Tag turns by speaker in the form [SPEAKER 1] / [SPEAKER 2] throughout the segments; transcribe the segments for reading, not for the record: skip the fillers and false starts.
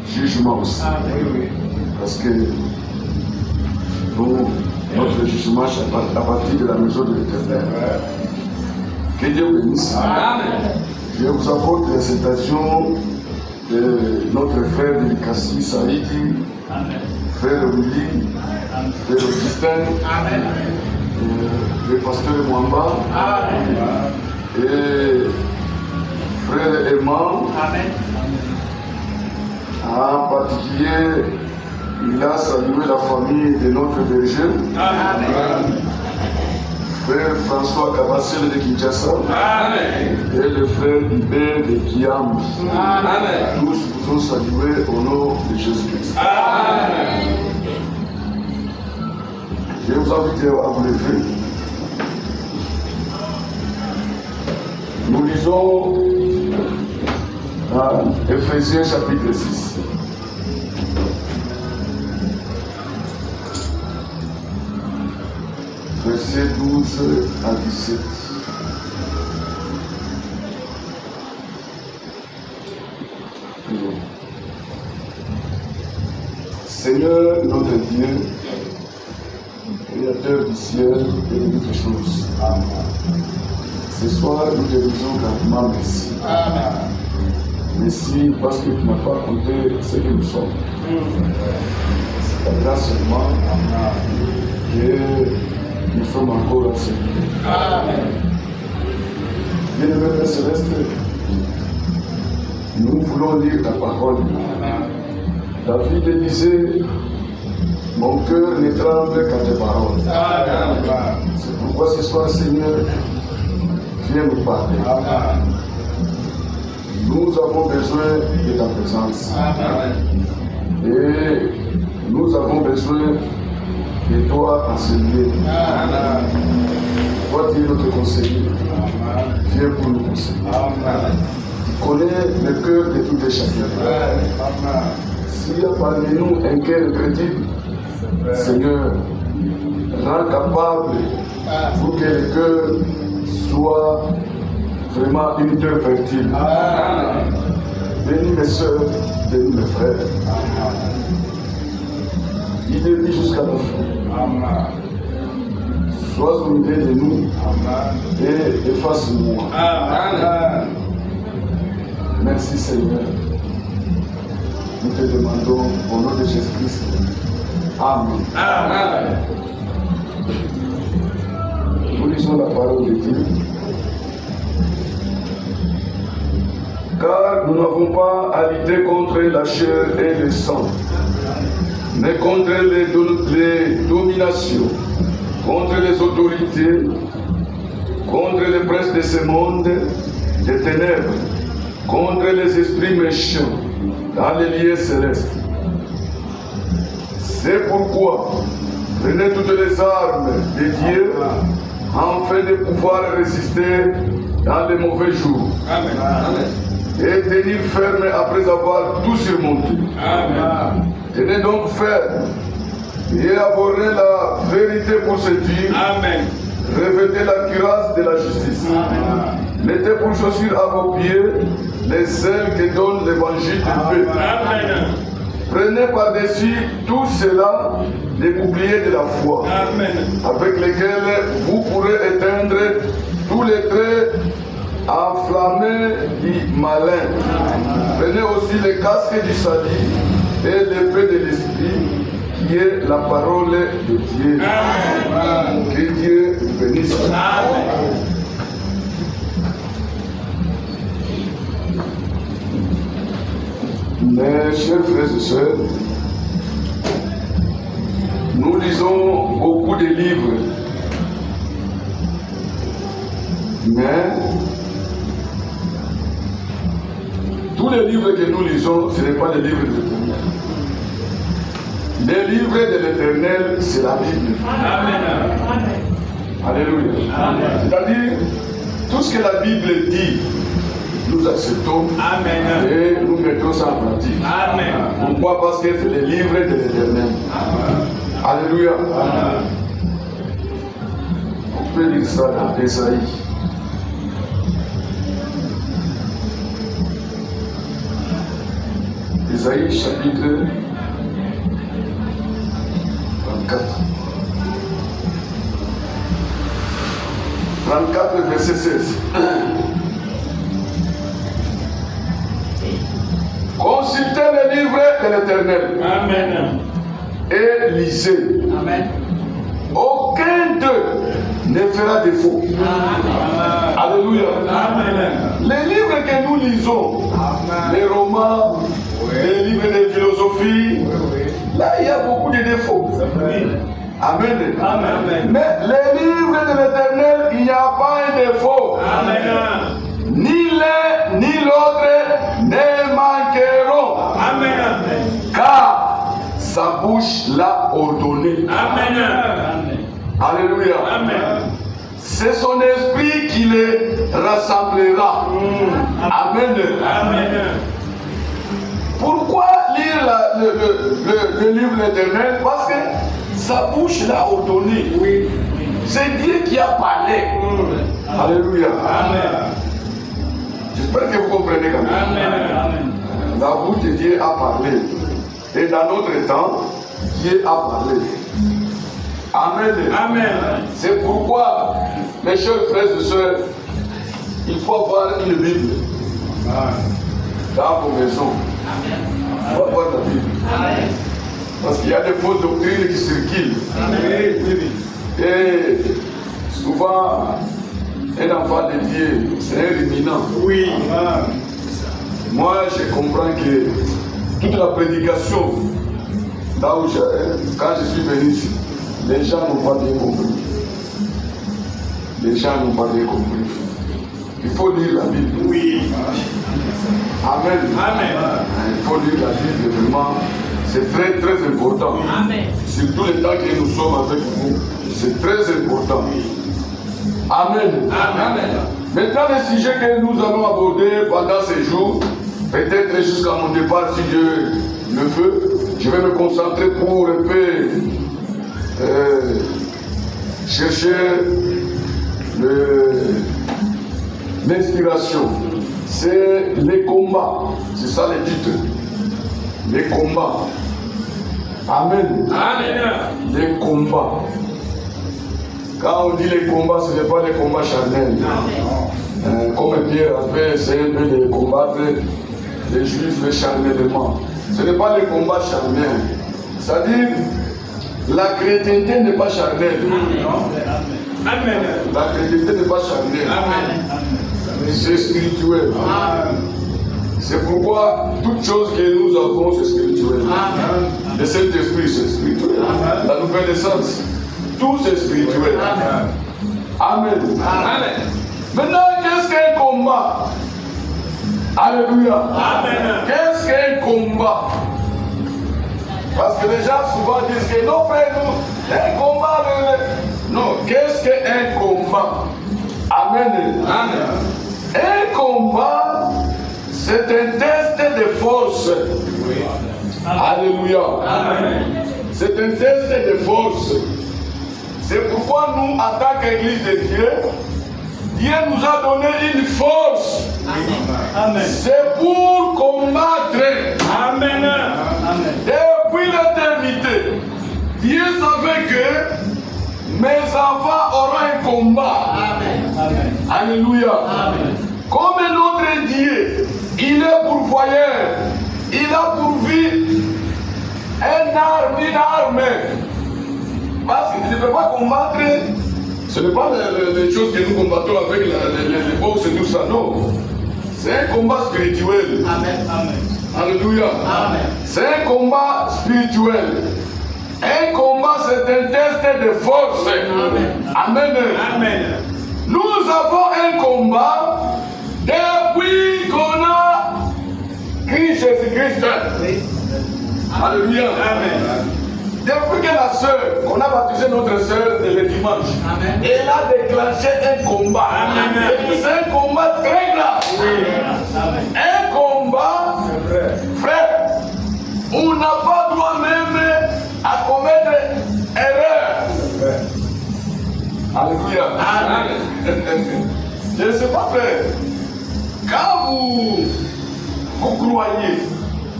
[SPEAKER 1] jugement aussi. Parce que nous, notre jugement est à partir de la maison de l'Éternel. Que Dieu bénisse. Je vous apporte les citations de notre frère de Cassis Saïdi, frère Willy, frère Augustin, le pasteur Mwamba, et frère Emma. En particulier, il a salué la famille de notre berger, frère François Kabassel de Kinshasa, et le frère Ibé de Kiam. Tous vous ont salué au nom de Jésus-Christ. Je vous invite à vous lever. Nous lisons Ephésiens chapitre 6. Versets 12 à 17. Seigneur notre Dieu, Créateur du ciel et de toutes choses. Ce soir, nous te disons grandement merci. Merci parce que tu n'as pas compté ce que nous sommes. C'est ta grâce seulement que nous sommes encore à ce niveau. Bien-aimé Père Céleste, nous voulons lire ta parole. David disait, mon cœur ne tremble qu'à tes paroles. C'est pourquoi ce soir, Seigneur, viens nous parler. Nous avons besoin de ta présence. Et nous avons besoin de toi enseigner. Toi, tu es notre conseiller. Viens pour nous conseiller. Tu connais le cœur de tous les chacun. S'il y a parmi nous un cœur crédible, Seigneur, rends capable pour que le cœur soit vraiment une terre fertile. Bénis mes soeurs, bénis mes frères. Guide-les jusqu'à la fin. Sois au milieu de nous et efface-nous. Merci Seigneur. Nous te demandons au nom de Jésus-Christ. Amen. Nous lisons la parole de Dieu. Car nous n'avons pas à lutter contre la chair et le sang, mais contre les dominations, contre les autorités, contre les princes de ce monde, des ténèbres, contre les esprits méchants dans les lieux célestes. C'est pourquoi prenez toutes les armes de Dieu afin de pouvoir résister dans les mauvais jours. Amen. Et tenir ferme après avoir tout surmonté. Amen. Tenez donc ferme et abordez la vérité pour séduire. Amen. Revêtez la cuirasse de la justice. Amen. Mettez pour chaussures à vos pieds les ailes que donne l'évangile de paix. Amen. Prenez par-dessus tout cela les boucliers de la foi. Amen. Avec lesquels vous pourrez éteindre tous les traits enflammés du malin. Prenez aussi les casques du salut et l'épée de l'esprit qui est la parole de Dieu. Amen. Que Dieu bénisse. Amen. Mes chers frères et sœurs, nous lisons beaucoup de livres, mais tous les livres que nous lisons, ce n'est pas les livres de l'Éternel. Les livres de l'Éternel, c'est la Bible. Amen. Alléluia. C'est-à-dire, tout ce que la Bible dit, nous acceptons. Amen. Et nous mettons ça en pratique. Amen. Pourquoi? Parce que c'est les livres de l'Éternel. Alléluia. Amen. On peut lire ça dans Ésaïe. Isaïe chapitre 34. 34, verset 16. Consultez le livre de l'Éternel.
[SPEAKER 2] Amen.
[SPEAKER 1] Et lisez.
[SPEAKER 2] Amen.
[SPEAKER 1] Aucun d'eux ne fera défaut.
[SPEAKER 2] Amen.
[SPEAKER 1] Alléluia.
[SPEAKER 2] Amen.
[SPEAKER 1] Les livres que nous lisons, les romans, les livres de philosophie, là il y a beaucoup de défauts. Amen.
[SPEAKER 2] Amen.
[SPEAKER 1] Mais les livres de l'Éternel, il n'y a pas un défaut.
[SPEAKER 2] Amen.
[SPEAKER 1] Ni l'un ni l'autre ne manqueront.
[SPEAKER 2] Amen.
[SPEAKER 1] Car sa bouche l'a ordonné.
[SPEAKER 2] Amen.
[SPEAKER 1] Alléluia.
[SPEAKER 2] Amen.
[SPEAKER 1] C'est son esprit qui les rassemblera. Amen.
[SPEAKER 2] Amen.
[SPEAKER 1] Pourquoi lire le livre de l'Éternel? Parce que sa bouche l'a ordonné. C'est Dieu qui a parlé. Alléluia.
[SPEAKER 2] Amen.
[SPEAKER 1] J'espère que vous comprenez quand même.
[SPEAKER 2] Amen.
[SPEAKER 1] La bouche de Dieu a parlé. Et dans notre temps, Dieu a parlé. Amen.
[SPEAKER 2] Amen.
[SPEAKER 1] C'est pourquoi, mes chers frères et sœurs, il faut avoir une Bible dans vos maisons. Il faut avoir la Bible. Parce qu'il y a des fausses doctrines qui circulent. Et souvent, un enfant de Dieu, c'est un ruminant.
[SPEAKER 2] Oui.
[SPEAKER 1] Moi, je comprends que toute la prédication, là où quand je suis venu ici, les gens n'ont pas bien compris. Les gens n'ont pas bien compris. Il faut lire la Bible.
[SPEAKER 2] Oui.
[SPEAKER 1] Amen.
[SPEAKER 2] Amen.
[SPEAKER 1] Il faut lire la Bible, vraiment. C'est très, très important.
[SPEAKER 2] Amen.
[SPEAKER 1] Surtout le temps que nous sommes avec vous. C'est très important. Amen.
[SPEAKER 2] Amen.
[SPEAKER 1] Maintenant, le sujet que nous allons aborder pendant ces jours, peut-être jusqu'à mon départ, si Dieu le veut, je vais me concentrer pour un peu chercher l'inspiration. C'est les combats. C'est ça le titre. Les combats. Amen.
[SPEAKER 2] Amen.
[SPEAKER 1] Les combats. Quand on dit les combats, ce n'est pas les combats charnels. Comme Pierre avait essayé de combattre les Juifs charnellement. Ce n'est pas les combats charnels. C'est-à-dire, la chrétienté n'est pas charnelle.
[SPEAKER 2] Amen.
[SPEAKER 1] La chrétienté n'est pas charnelle.
[SPEAKER 2] Amen.
[SPEAKER 1] C'est spirituel. C'est pourquoi toute chose que nous avons, c'est spirituel. Le Saint-Esprit, c'est spirituel. La nouvelle naissance, tout c'est spirituel. Amen. Maintenant, qu'est-ce qu'un combat? Alléluia. Qu'est-ce qu'un combat? Parce que les gens souvent disent que non, frère, nous, un combat. Non, qu'est-ce qu'un combat? Amen. Un combat, c'est un test de force. Alléluia. C'est un test de force. C'est pourquoi nous, en tant qu'Église de Dieu, Dieu nous a donné une force. C'est pour combattre. Depuis l'éternité, Dieu savait que mes enfants auront un combat. Alléluia. Comme notre Dieu, il est pourvoyeur. Il a pourvu une arme. Parce qu'il ne peut pas combattre. Ce n'est pas les choses que nous combattons avec les boxes et tout ça, non. C'est un combat spirituel. Alléluia. C'est un combat spirituel. Un combat, c'est un test de force. Amen. Nous avons un combat depuis qu'on a Christ Jésus-Christ. Alléluia. Depuis que la sœur, qu'on a baptisé notre sœur le dimanche, elle a déclenché un combat. Et puis c'est un combat très grave. Un combat, frère, on n'a pas droit même à commettre erreur. Alléluia. Je ne sais pas, frère. Quand vous croyez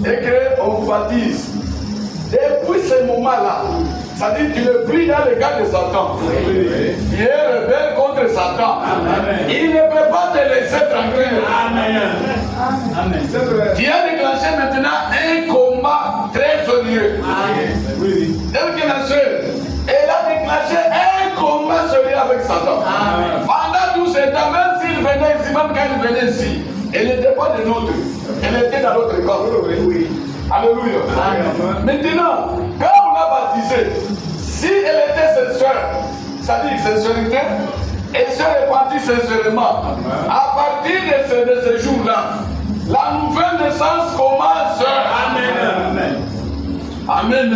[SPEAKER 1] et qu'on vous baptise, depuis ce moment-là, ça dit que tu le pries dans le cas de Satan. Tu es rebelle contre Satan. Amen. Il ne peut pas te laisser tranquille. Amen. Amen. Tu as déclenché maintenant un combat très sérieux. Tel que la sœur, elle a déclenché un combat sérieux avec Satan. Amen. Pendant tout ce temps, même s'il venait ici, même quand il venait ici, elle n'était pas de nôtre. Elle était dans notre corps. Alléluia. Amen. Maintenant, quand on l'a baptisé, si elle était sincère, ça dit sincérité, elle se répandit sincèrement. À partir de ce jour-là, la nouvelle naissance commence. Amen. Amen.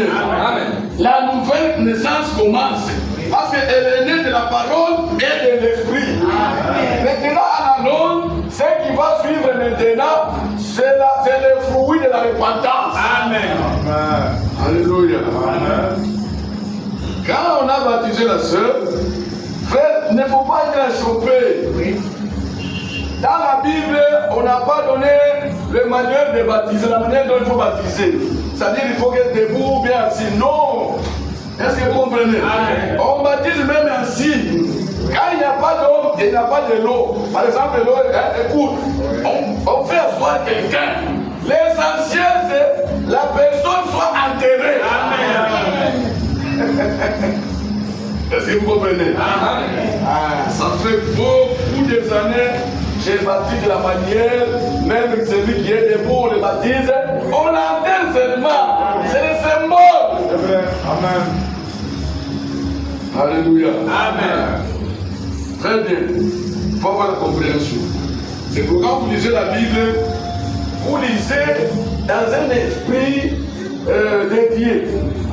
[SPEAKER 1] Amen. La nouvelle naissance commence. Parce qu'elle est née de la parole et de l'esprit. Maintenant, à la longue, ce qui va suivre maintenant, c'est le fruit de la repentance. Amen. Alléluia. Amen. Quand on a baptisé la sœur, frère, il ne faut pas être chopé. Dans la Bible, on n'a pas donné le manuel de baptiser, la manière dont il faut baptiser. C'est-à-dire qu'il faut être debout ou bien assis. Non. Est-ce que vous comprenez? Amen. On baptise même assis. Quand il n'y a pas d'eau, il n'y a pas de l'eau. Par exemple, l'eau, écoute, on fait asseoir quelqu'un. L'essentiel, c'est la personne soit enterrée. Amen. Est-ce que vous comprenez? Amen. Ça fait beaucoup des années, j'ai baptisé de la manière, même celui qui est debout, on le baptise, on l'enterre seulement. C'est le symbole. C'est vrai. Amen. Alléluia. Amen. Très bien. Il faut avoir la compréhension. C'est que quand vous lisez la Bible, vous lisez dans un esprit dédié.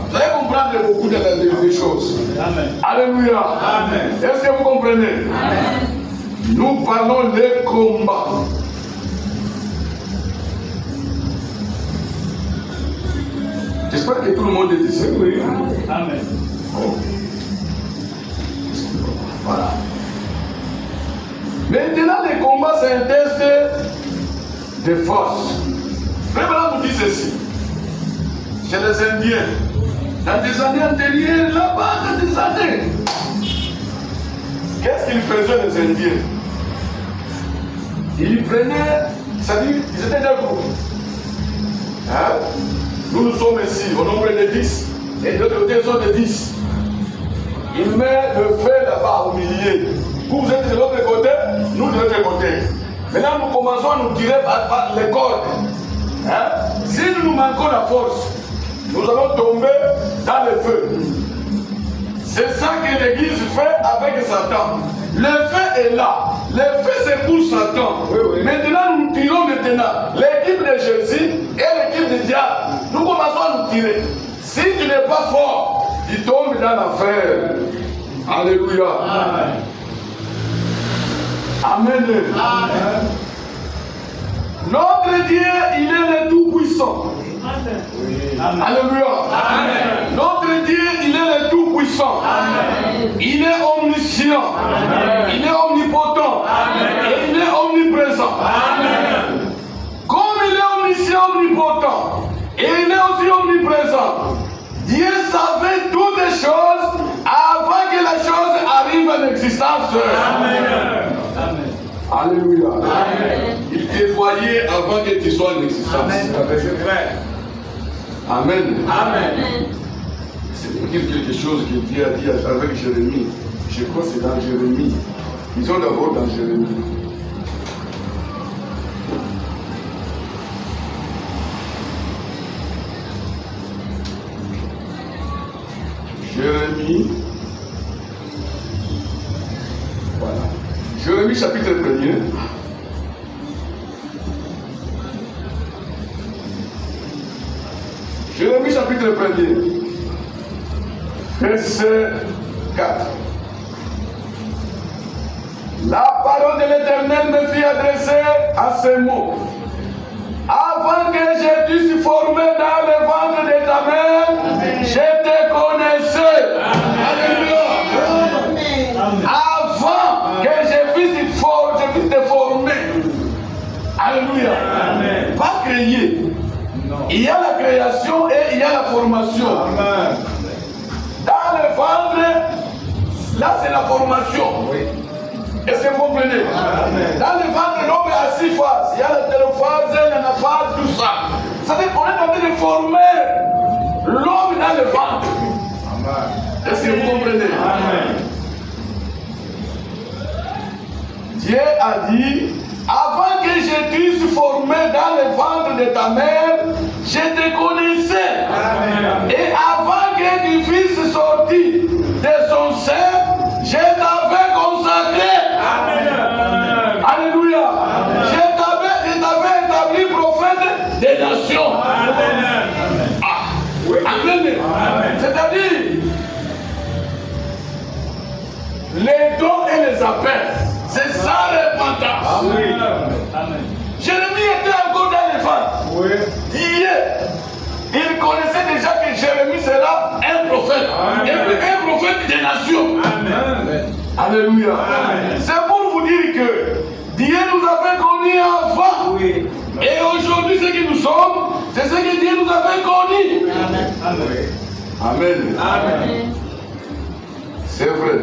[SPEAKER 1] Vous allez comprendre beaucoup de choses. Amen. Alléluia. Amen. Est-ce que vous comprenez? Amen. Nous parlons des combats. J'espère que tout le monde est ici. Oui. Amen. Oh. Voilà. Maintenant, les combats, c'est un test de force. Vraiment, vous dites ceci. Chez les Indiens, dans des années antérieures, là-bas, dans des années, qu'est-ce qu'ils faisaient, les Indiens? Ils prenaient, c'est-à-dire, ils étaient d'un groupe. Hein? Nous sommes ici, au nombre de 10, et de l'autre côté, ils sont de 10. Il met le feu là-bas au milieu. Vous êtes de l'autre côté, nous de l'autre côté. Maintenant, nous commençons à nous tirer par les cordes. Hein? Si nous manquons la force, nous allons tomber dans le feu. C'est ça que l'Église fait avec Satan. Le feu est là. Le feu, c'est pour Satan. Oui, oui. Maintenant, nous tirons maintenant l'équipe de Jésus et l'équipe du diable. Nous commençons à nous tirer. Si tu n'es pas fort, tu tombes dans l'affaire. Alléluia. Amen. Amen. Amen. Notre Dieu, il est le Tout-Puissant. Amen. Alléluia. Amen. Notre Dieu, il est le Tout-Puissant. Amen. Il est omniscient. Amen. Il est omnipotent. Amen. Et il est omniprésent. Amen. Comme il est omniscient, omnipotent, et il est aussi omniprésent, Dieu savait toutes les choses avant que la chose arrive en existence. Amen. Amen. Alléluia. Amen. Il te voyait avant que tu sois en existence. Amen. C'est vrai. Amen. Amen. C'est quelque chose que Dieu a dit avec Jérémie. Je crois que c'est dans Jérémie. Disons d'abord dans Jérémie. Jérémie. Voilà. Jérémie chapitre 1er. Jérémie chapitre 1er. Verset 4. La parole de l'Éternel me fit adresser à ces mots. Avant que je t'eusse formé dans le ventre de ta mère, je te connaissais. Alléluia. Avant que je puisse te former. Alléluia. Amen. Pas créer. Non. création et il y a la formation.
[SPEAKER 2] Amen.
[SPEAKER 1] Dans le ventre, là c'est la formation.
[SPEAKER 2] Oui.
[SPEAKER 1] Est-ce que vous comprenez?
[SPEAKER 2] Amen.
[SPEAKER 1] Dans le ventre, l'homme est à 6 phases. Il y a la télophase, l'anaphase, tout ça. Ça veut dire qu'on est en train de former l'homme dans le ventre.
[SPEAKER 2] Amen.
[SPEAKER 1] Est-ce que vous comprenez?
[SPEAKER 2] Amen.
[SPEAKER 1] Dieu a dit, avant que je t'eusse formé dans le ventre de ta mère, je te connaissais.
[SPEAKER 2] Amen.
[SPEAKER 1] Et avant que tu fusses sorti de son sein, je t'avais consacré.
[SPEAKER 2] Amen.
[SPEAKER 1] Alléluia. Je t'avais établi prophète des nations.
[SPEAKER 2] Amen.
[SPEAKER 1] Ah.
[SPEAKER 2] Oui.
[SPEAKER 1] Amen.
[SPEAKER 2] Amen.
[SPEAKER 1] C'est-à-dire, les dons et les appels, c'est sans repentance.
[SPEAKER 2] Oui. Amen.
[SPEAKER 1] Jérémie était encore dans les ventres.
[SPEAKER 2] Oui.
[SPEAKER 1] Hier, il connaissait déjà que Jérémie sera un prophète.
[SPEAKER 2] Amen.
[SPEAKER 1] Et puis un prophète des nations.
[SPEAKER 2] Amen.
[SPEAKER 1] Alléluia.
[SPEAKER 2] Amen.
[SPEAKER 1] C'est pour vous dire que Dieu nous avait connus avant.
[SPEAKER 2] Oui.
[SPEAKER 1] Et aujourd'hui, ce que nous sommes, c'est ce que Dieu nous avait connus.
[SPEAKER 2] Amen. Amen.
[SPEAKER 1] Amen.
[SPEAKER 2] Amen.
[SPEAKER 1] C'est vrai.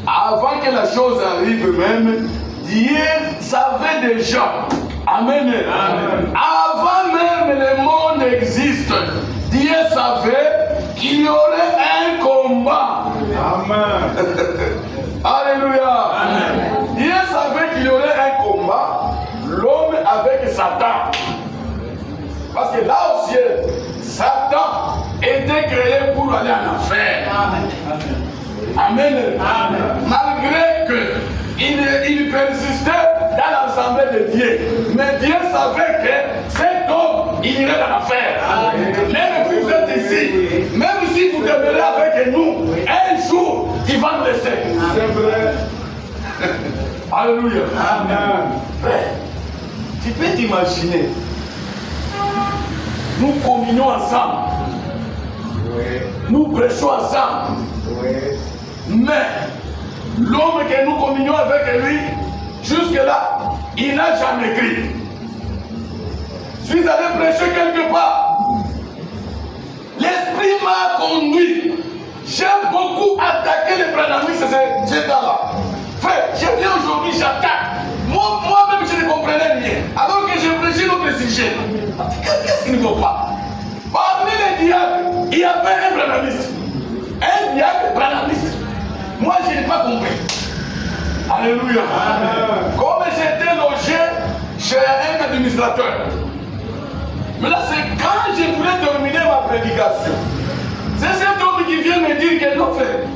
[SPEAKER 1] Avant que la chose arrive même, Dieu savait déjà. Amen.
[SPEAKER 2] Amen.
[SPEAKER 1] Avant même le monde existe, Dieu savait qu'il y aurait un combat.
[SPEAKER 2] Amen.
[SPEAKER 1] Alléluia.
[SPEAKER 2] Amen.
[SPEAKER 1] Dieu savait qu'il y aurait un combat, l'homme avec Satan. Parce que là au ciel, Satan était créé pour aller en enfer.
[SPEAKER 2] Amen.
[SPEAKER 1] Amen.
[SPEAKER 2] Amen.
[SPEAKER 1] Malgré qu'il persistait dans l'assemblée de Dieu. Mais Dieu savait que cet homme, il irait dans l'enfer. Même si vous êtes ici, même si vous demeurez avec nous, un jour, il va nous laisser.
[SPEAKER 2] C'est vrai.
[SPEAKER 1] Alléluia.
[SPEAKER 2] Amen.
[SPEAKER 1] Frère, tu peux t'imaginer, nous communions ensemble,
[SPEAKER 2] Oui.
[SPEAKER 1] nous prêchons ensemble,
[SPEAKER 2] Oui.
[SPEAKER 1] mais l'homme que nous communions avec lui, jusque-là, il n'a jamais crié. Je suis allé prêcher quelque part. L'esprit m'a conduit. J'aime beaucoup attaquer les branamistes ces temps-là. Frère, je viens aujourd'hui, j'attaque. Moi-même, je ne comprenais rien. Alors que j'ai prêché notre sujet. Qu'est-ce qu'il ne faut pas? Parmi les diacres, il y avait un branamiste. Un diacre branamiste. Moi, je n'ai pas compris. Alléluia.
[SPEAKER 2] Amen.
[SPEAKER 1] Comme j'étais logé chez un administrateur. Mais là, c'est quand je voulais terminer ma prédication. C'est cet homme qui vient me dire que non, frère,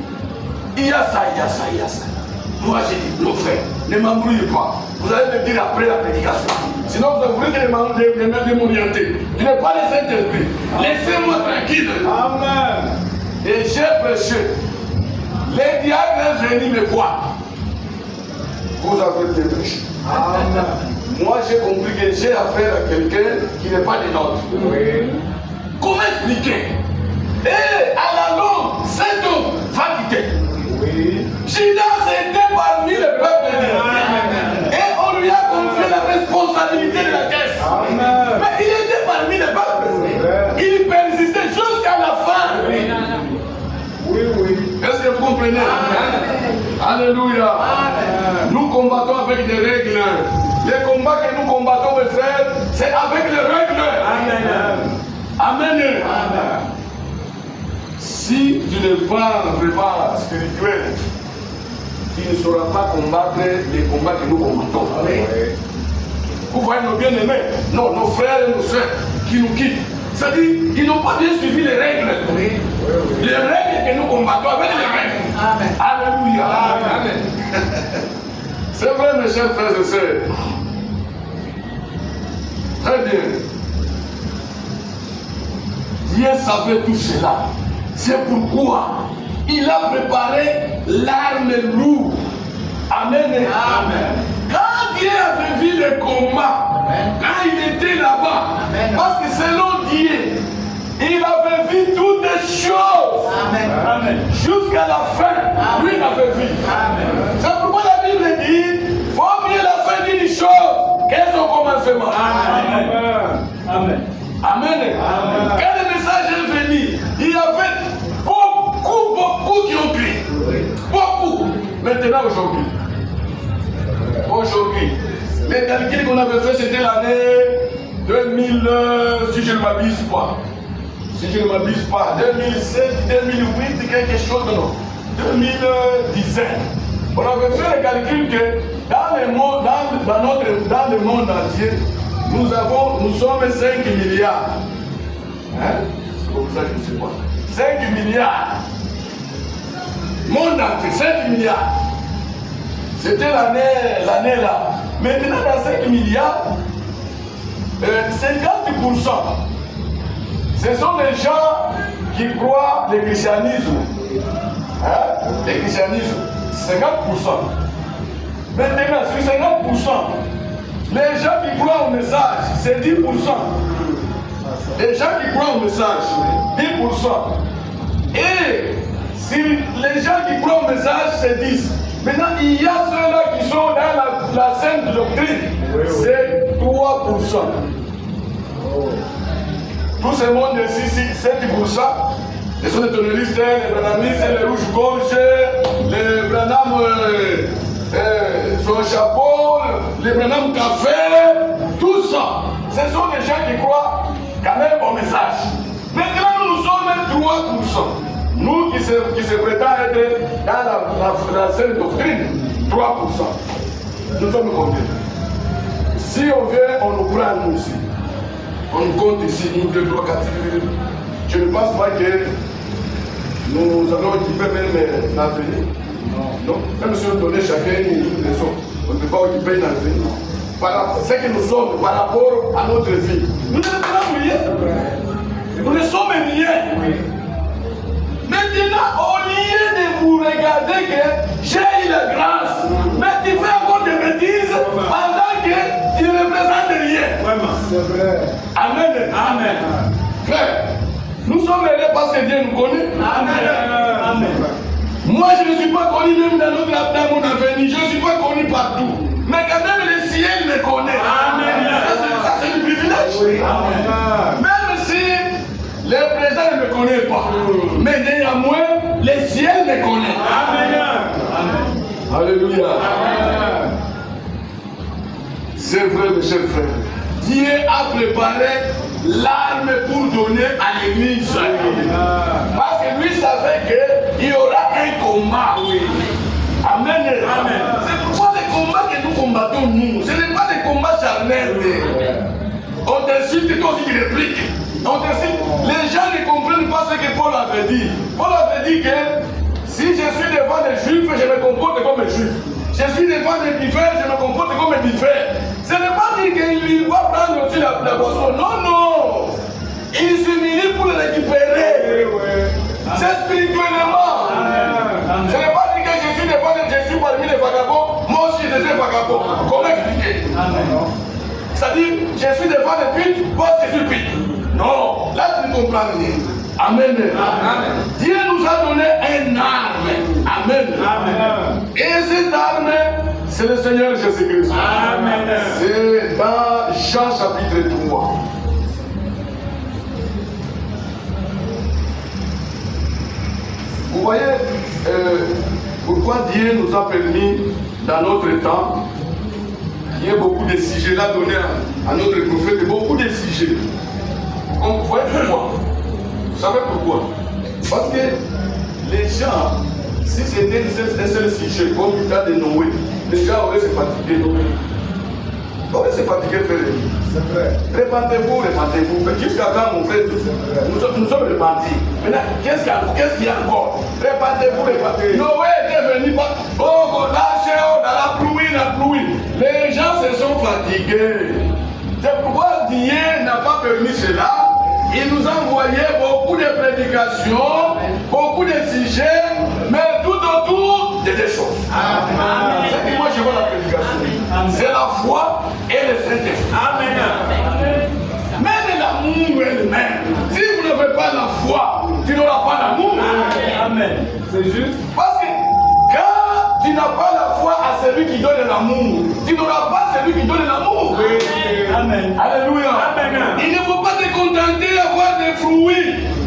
[SPEAKER 1] il y a ça, il y a ça, il y a ça. Moi, j'ai dit, non, frère, ne m'embrouillez pas. Vous allez me dire après la prédication. Sinon, vous voulez de m'orienter. Je n'ai pas le Saint-Esprit. Laissez-moi tranquille.
[SPEAKER 2] Amen.
[SPEAKER 1] Et j'ai prêché. Les diacres sont venus me voir. Vous avez été prêché.
[SPEAKER 2] Amen.
[SPEAKER 1] Moi, j'ai compris que j'ai affaire à quelqu'un qui n'est pas des nôtres.
[SPEAKER 2] Oui.
[SPEAKER 1] Comment expliquer? Et à la longue, cet homme va quitter.
[SPEAKER 2] Oui.
[SPEAKER 1] Judas était parmi le peuple de Dieu. Et on lui a confié la responsabilité de la caisse.
[SPEAKER 2] Amen.
[SPEAKER 1] Mais il était parmi le peuple. Il persistait jusqu'à la fin.
[SPEAKER 2] Oui, oui.
[SPEAKER 1] Est-ce que vous comprenez? Alléluia. Nous combattons avec des règles. Les combats que nous combattons, mes frères, c'est avec les règles.
[SPEAKER 2] Amen.
[SPEAKER 1] Amen.
[SPEAKER 2] Amen.
[SPEAKER 1] Si tu n'es pas vraiment spirituel, tu ne sauras pas combattre les combats que nous combattons. Vous voyez nos bien-aimés, non, nos frères et nos soeurs qui nous quittent. C'est-à-dire qu'ils n'ont pas bien suivi les règles. Les règles que nous combattons avec les règles.
[SPEAKER 2] Amen.
[SPEAKER 1] Alléluia.
[SPEAKER 2] Amen.
[SPEAKER 1] C'est vrai, mes chers frères et sœurs. Très bien. Dieu savait tout cela. C'est pourquoi il a préparé l'arme lourde. Amen.
[SPEAKER 2] Amen.
[SPEAKER 1] Quand Dieu avait vu le combat, quand il était là-bas, parce que selon Dieu, il avait vu toutes les choses.
[SPEAKER 2] Amen.
[SPEAKER 1] Jusqu'à la fin, lui il avait vu. C'est pourquoi la Bible dit, faut bien la fin d'une chose qu'est son commencement.
[SPEAKER 2] Amen. Amen.
[SPEAKER 1] Amen. Quand le message est venu, il y avait beaucoup qui ont crié. Beaucoup. Maintenant, aujourd'hui, les calculs qu'on avait fait, c'était l'année 2000, si je ne m'abuse pas. 2007, 2008, quelque chose, non. 2017. On avait fait le calcul que dans le monde entier, nous sommes 5 milliards. Hein? C'est comme ça que je sais pas. 5 milliards. Monde entier, 5 milliards. C'était l'année là. Maintenant, dans 5 milliards, 50%, ce sont les gens qui croient le christianisme. Hein? Le christianisme, 50%. Maintenant, sur 50%, les gens qui croient au message, c'est 10%. Les gens qui croient au message, 10%. Et si les gens qui croient au message, c'est 10%. Maintenant, il y a ceux-là qui sont dans la sainte doctrine, c'est 3%. Tout ce monde ici, 7%. Les sont les tonnelistes, les branamistes, les rouges-gorges, les branam son chapeau, les branam café, tout ça. Ce sont des gens qui croient quand même au message. Maintenant, nous sommes 3%. Nous qui se prétendent être dans la sainte doctrine, 3%. Nous sommes combien? Si on vient, on nous prend nous aussi. On nous compte ici, 1, 2, 3, 4, 5. Je ne pense pas que nous allons occuper même l'avenir. Non. Même si on donnait chacun une raison, on ne peut pas occuper l'avenir. Ce que nous sommes par rapport à notre vie. Nous ne sommes rien. Nous ne sommes rien. Maintenant, au lieu de vous regarder que j'ai eu la grâce, mais tu fais encore des bêtises pendant que tu ne représentes rien. Vraiment. C'est vrai. Amen. Amen. Frère, nous sommes heureux parce que Dieu nous connaît. Amen. Amen. Moi, je ne suis pas connu même dans mon avenir. Je ne suis pas connu partout. Mais quand même, le ciel me connaît. Amen. Ça, c'est du privilège. Amen. Même si le président ne me connaît pas, mais néanmoins, le ciel me connaît. Amen. Amen. Alléluia. Amen. C'est vrai, mes chers frères. Dieu a préparé l'arme pour donner à l'église. Parce que lui savait qu'il y aura un combat. Amen. Amen. C'est pourquoi les combats que nous combattons, nous, ce n'est pas des combats charnels. On t'insulte, toi aussi tu répliques. On t'insulte. Les gens ne comprennent pas ce que Paul avait dit. Paul avait dit que si je suis devant les juifs, je me comporte comme un juif. Je suis devant les bifères, je me comporte comme un bifère. Ce n'est pas dire qu'il va prendre aussi la boisson. Non, non. Il s'humilie pour le récupérer. C'est spirituellement. Ce n'est pas dire que je suis devant les Jésus parmi les vagabonds. Moi aussi, je suis un vagabond. Comment expliquer? C'est-à-dire, je suis devant les pites, moi je suis pite. Non, là tu ne comprends rien. Amen. Amen. Dieu nous a donné une arme. Amen. Amen. Et cette arme, c'est le Seigneur Jésus-Christ. Amen. C'est dans Jean chapitre 3. Vous voyez pourquoi Dieu nous a permis dans notre temps qu'il y ait beaucoup de sujets là donnés à notre prophète, beaucoup de sujets. Vous voyez pourquoi? Vous savez pourquoi? Parce que les gens, si c'était un seul sujet, comme le cas de Noé, les gens auraient se fatigué. Auraient se fatigué de faire les vies. C'est vrai. Répandez-vous. Mais jusqu'à quand, mon frère, nous sommes repentis. Maintenant, qu'est-ce qu'il y a encore? Répandez-vous. Noé était venu, oh, lâchez, dans la pluie. Les gens se sont fatigués. C'est pourquoi Dieu n'a pas permis cela. Il nous a envoyé beaucoup de prédications, beaucoup de sujets, mais tout autour de des choses. Amen. C'est que moi je vois la prédication. C'est la foi et le Saint-Esprit. Amen. Même l'amour elle-même. Si vous n'avez pas la foi, tu n'auras pas l'amour. Amen. C'est juste. Parce que quand tu n'as pas la foi à celui qui donne l'amour, tu n'auras pas celui qui donne l'amour. Amen. Alléluia. Amen. Il ne faut pas te contenter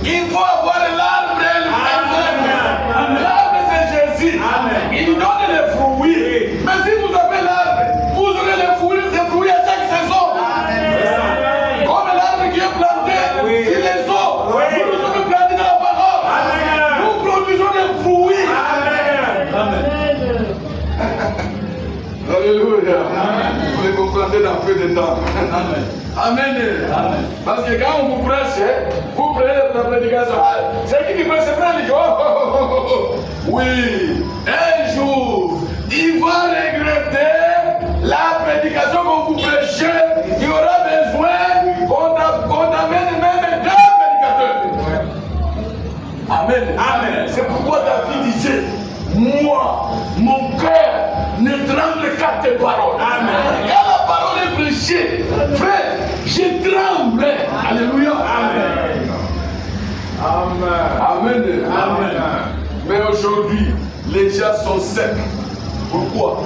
[SPEAKER 1] Il faut avoir l'arbre elle-même. L'arbre c'est Jésus. Il donne les fruits. Mais si vous avez l'arbre, vous aurez les fruits à chaque saison. Comme l'arbre qui est planté sur les eaux. Nous sommes plantés dans la parole. Nous produisons des fruits. Alléluia. Vous les comprendrez dans peu de temps. Amen. Parce que quand on vous prêche, vous prenez la prédication. C'est qui prêche? C'est frère Ligo. Oui. Un jour, il va regretter la prédication qu'on vous prêchez. Il aura besoin qu'on amène même deux prédicateurs. Amen. C'est pourquoi David disait, moi, mon cœur ne tremble qu'à tes paroles. Quand la parole est prêchée, frère, je tremble. Alléluia. Amen. Mais aujourd'hui, les gens sont secs. Pourquoi?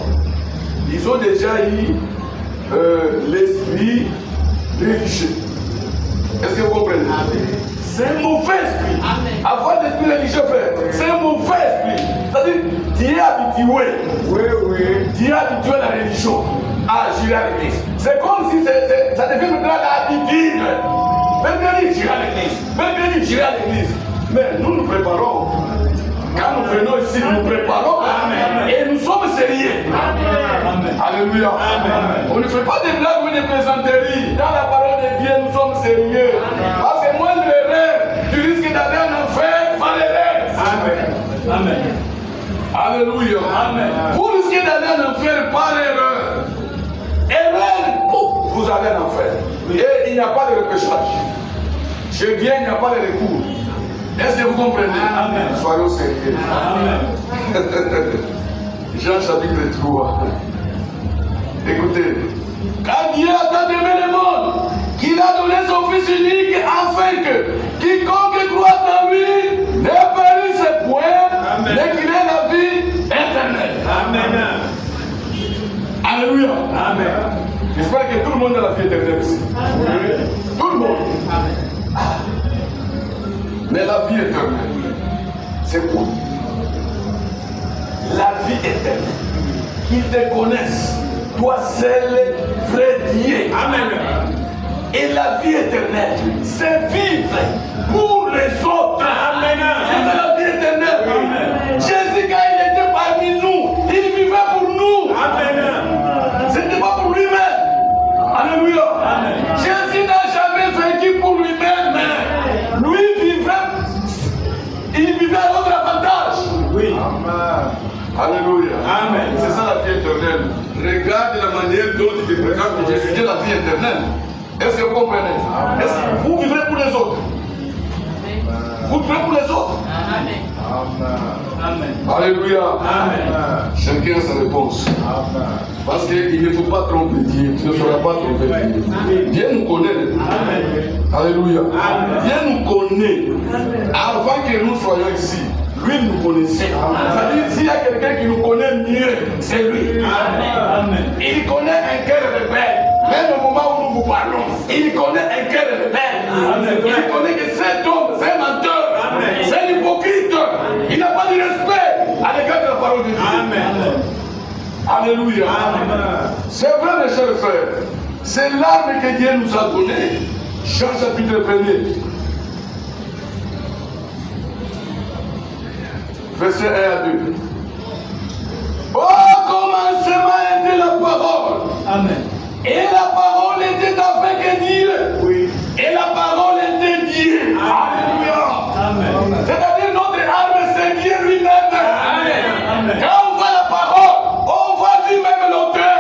[SPEAKER 1] Ils ont déjà eu l'esprit religieux. Est-ce que vous comprenez? C'est un mauvais esprit. Avoir l'esprit religieux, frère, c'est un mauvais esprit. C'est-à-dire, tu es habitué. Tu es habitué à la religion, à agir à l'église. C'est comme si ça devient maintenant l'habitude. Vendredi, j'irai à l'église. Mais nous préparons. Quand nous venons ici, nous préparons. Et nous sommes sérieux. Alléluia. On ne fait pas des blagues ou des plaisanteries. Dans la parole de Dieu, nous sommes sérieux. Parce que moindre erreur, tu risques d'aller en enfer par erreur. Alléluia. Vous risquez d'aller en enfer par erreur. Erreur, vous allez en enfer. Et il n'y a pas de repêchage. Chez Dieu, il n'y a pas de recours. Est-ce que vous comprenez? Soyons sérieux. Jean chapitre 3. Écoutez. Car Dieu a tant aimé le monde qu'il a donné son Fils unique afin que quiconque croit en lui ne périsse point, mais qu'il ait la vie éternelle. Alléluia. J'espère que tout le monde a la vie éternelle ici. Tout le monde. Mais la vie éternelle, c'est quoi? La vie éternelle. Qu'ils te connaissent, toi seul, vrai Dieu. Et la vie éternelle, c'est vivre pour les autres. C'est la vie éternelle. Jésus, quand il était parmi nous, il vivait pour nous. Ce n'était pas pour lui-même. Alléluia. Jésus n'a jamais vécu pour lui-même. Lui il vivait à notre avantage. Alléluia. C'est ça la vie éternelle. Regarde la manière dont il te présente que Jésus est la vie éternelle. Est-ce que vous comprenez? Est-ce que vous vivrez pour les autres? Vous vivez pour les autres? Alléluia. Chacun a sa réponse. Parce qu'il ne faut pas tromper Dieu. Tu ne seras pas trompé Dieu. Dieu nous connaît. Alléluia. Dieu nous connaît. Avant que nous soyons ici, lui nous connaissait. C'est-à-dire, s'il y a quelqu'un qui nous connaît mieux, c'est lui. Il connaît un cœur rebelle. Même au moment où nous vous parlons, il connaît un cœur rebelle. Il connaît que cet homme, c'est un menteur. C'est un hypocrite. Il n'a pas de respect à l'égard de la parole de Dieu. Alléluia. C'est vrai, mes chers frères. C'est l'arme que Dieu nous a donnée. Jean chapitre 1er. Verset 1 à 2. Au commencement était la parole. Et la parole était avec Dieu. Et la parole était Dieu. Alléluia. C'est-à-dire notre arme, c'est Dieu lui-même. Quand on voit la parole, on voit lui-même l'auteur.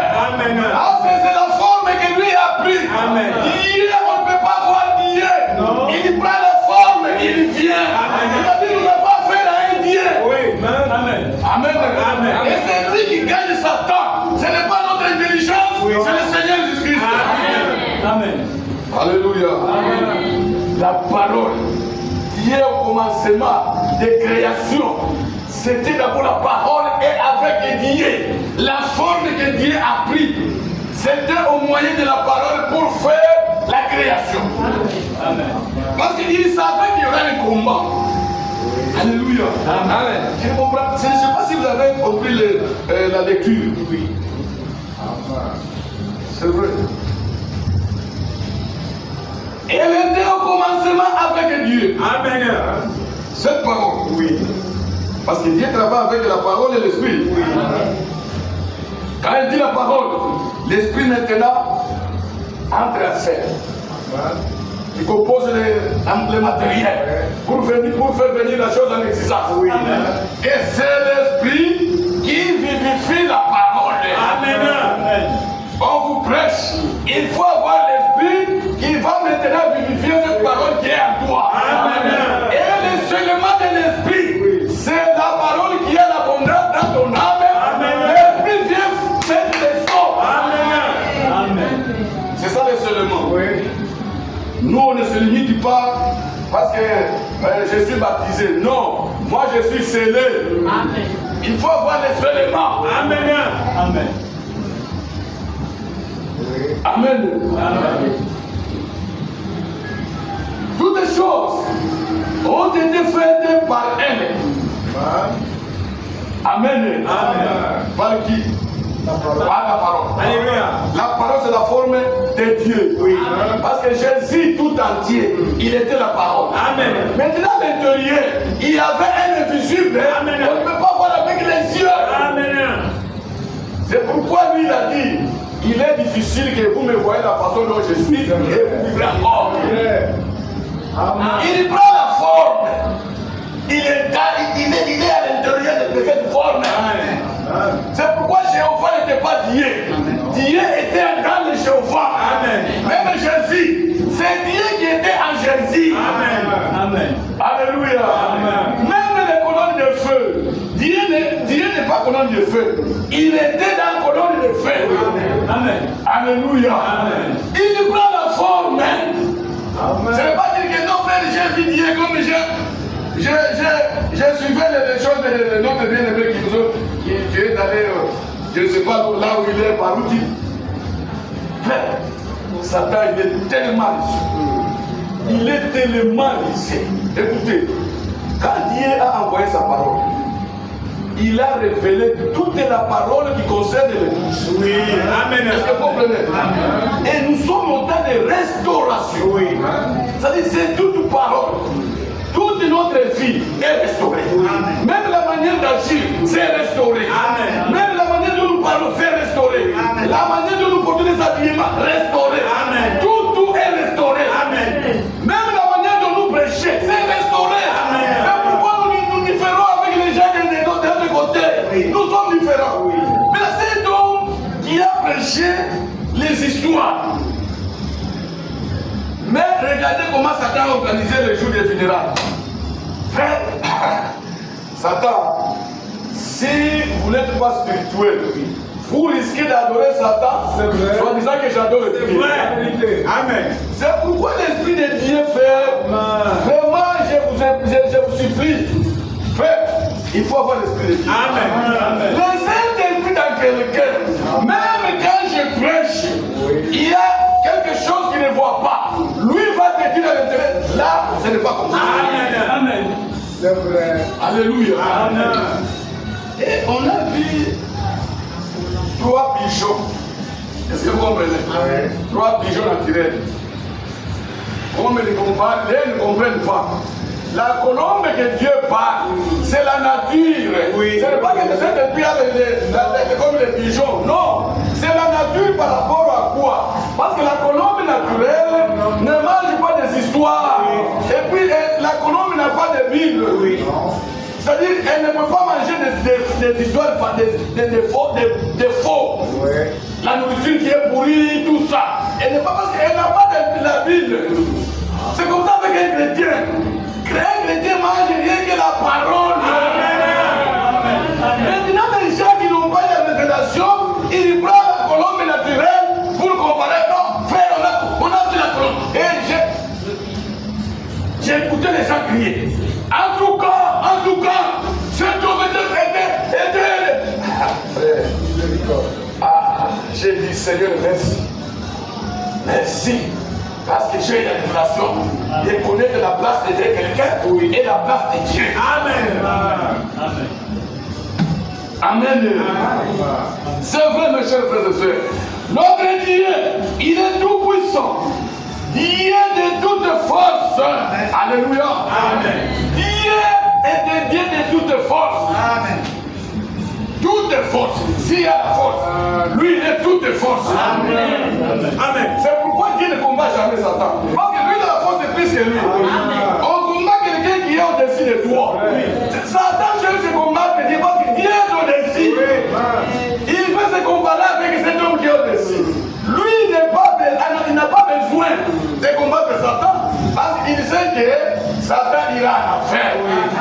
[SPEAKER 1] C'est la forme que lui a pris. Dieu, on ne peut pas voir Dieu. Il prend la forme, il vient. C'est-à-dire qu'on ne peut pas faire un Dieu. Amen. Et c'est lui qui gagne Satan. Ce n'est pas notre intelligence, c'est le Seigneur Jésus-Christ. Alléluia. La parole. Dieu au commencement des créations, c'était d'abord la parole et avec Dieu. La forme que Dieu a pris, c'était au moyen de la parole pour faire la création. Parce qu'il savait qu'il y aura un combat. Alléluia. Amen. Je ne sais pas si vous avez compris la lecture. Oui. C'est vrai. Elle était au commencement avec Dieu. Amen. Cette parole. Oui. Parce que Dieu travaille avec la parole et l'esprit. Oui. Quand il dit la parole, l'esprit maintenant entre à faire. Il compose les matériels pour faire venir la chose en existence. Oui. Et c'est l'esprit qui vivifie la parole. Amen. On vous prêche, il faut avoir l'esprit qui va maintenant vivifier cette parole qui est en toi. Amen. Et le seulement de l'esprit, c'est la parole qui est l'abondance dans ton âme. L'esprit vient mettre les sorts. Amen. C'est ça le seulement. Oui. Nous, on ne se limite pas parce que je suis baptisé. Non, moi je suis scellé. Amen. Il faut avoir le seulement. Amen. Amen. Amen. Amen. Toutes les choses ont été faites par elle. Amen. Amen. Par qui? Par la parole. Alléluia. La parole, c'est la forme de Dieu. Oui. Parce que Jésus tout entier, il était la parole. Amen. Maintenant, à l'intérieur, il y avait un invisible. Amen. On ne peut pas voir avec les yeux. Amen. C'est pourquoi lui, il a dit, il est difficile que vous me voyez la façon dont je suis et vous vivrez encore. Il prend la forme. Il est à l'intérieur de cette forme. C'est pourquoi Jéhovah n'était pas Dieu. Dieu était dans le Jéhovah. Amen. Même Jésus, c'est Dieu qui était en Jésus. Amen. Amen. Alléluia. Amen. Même les colonnes de feu, Dieu n'est pas colonne de feu. Il était dans la colonne de feu. Amen. Alléluia. Amen. Il prend la forme. Amen. Ça ne veut pas dire que non, frère, j'ai vu Dieu comme je suivais les choses de notre bien-aimé qui est allé, je ne sais pas là où il est, par où il. Frère, Satan, il est tellement riche. Il est tellement riche. Écoutez, quand Dieu a envoyé sa parole, il a révélé toute la parole qui concerne les bouches. Oui, amen. Est-ce que vous comprenez? Amen. Et nous sommes en temps de restauration. Oui. C'est-à-dire, c'est toute parole. Toute notre vie est restaurée. Amen. Même la manière d'agir, c'est restauré. Amen. Même la manière dont nous parlons, c'est restauré. Amen. La manière dont nous portons les habillements, restauré. Amen. Tout est restauré. Amen. Même la manière dont nous prêchons, c'est restauré. Amen. C'est pourquoi nous différons avec les gens de l'autre côté. Oui. Nous sommes différents. Oui. Mais c'est donc qui a prêché les histoires. Mais regardez comment Satan a organisé le jour des funérailles. Frère, Satan, si vous n'êtes pas spirituel, vous risquez d'adorer Satan, soit disant que j'adore le Dieu. C'est vrai. Amen. C'est pourquoi l'Esprit de Dieu fait. Vraiment, je vous supplie. Frère, il faut avoir l'Esprit de Dieu. Amen. Amen. Le Saint-Esprit dans quelqu'un, même quand je prêche, il y a quelque chose qu'il ne voit pas. Lui va te dire à l'intérieur, là, ce n'est pas comme ça. Amen. Amen. C'est vrai. Alléluia. Amen. Et on a vu 3 pigeons. Est-ce que vous comprenez? Amen. 3 pigeons naturels. Comme les ne comprennent pas. La colombe que Dieu parle, c'est la nature. Oui. Ce n'est pas que c'est depuis comme les pigeons. Non. C'est la nature par rapport à quoi? Parce que la colombe naturelle ne mange pas des histoires. Oui. Et puis la colombe n'a pas de Bible. Oui. C'est-à-dire qu'elle ne peut pas manger des histoires, des faux. Oui. La nourriture qui est pourrie, tout ça. Elle n'est pas parce qu'elle n'a pas de la Bible. C'est comme ça avec un chrétien. Un chrétien mange rien que la parole. Amen. Maintenant, les gens qui n'ont pas de révélation, ils prennent la colombe naturelle pour comparer. Non, frère, on a vu la colombe. Et j'ai écouté les gens crier. En tout cas, cet homme était. J'ai dit, Seigneur, merci. Merci. Parce que j'ai une révélation. Je connais que la place de quelqu'un. est la place de Dieu.
[SPEAKER 2] Amen.
[SPEAKER 1] Amen. C'est vrai, mes chers frères et sœurs. Notre Dieu, il est tout puissant. Dieu de toute force. Alléluia.
[SPEAKER 2] Amen.
[SPEAKER 1] Dieu est un Dieu de toute force.
[SPEAKER 2] Amen.
[SPEAKER 1] Toute force. S'il y a la force, lui il est toute force.
[SPEAKER 2] Amen. Amen.
[SPEAKER 1] C'est pourquoi Dieu ne combat jamais Satan. Parce que lui il a la force est plus que lui.
[SPEAKER 2] Amen.
[SPEAKER 1] On combat quelqu'un qui est au-dessus de toi. Satan cherche à combattre Dieu parce que Dieu est au-dessus. Il fait ce combat-là avec cet homme qui est au-dessus. Lui il n'a pas besoin de combattre Satan. Parce qu'il sait que Satan ira en enfer.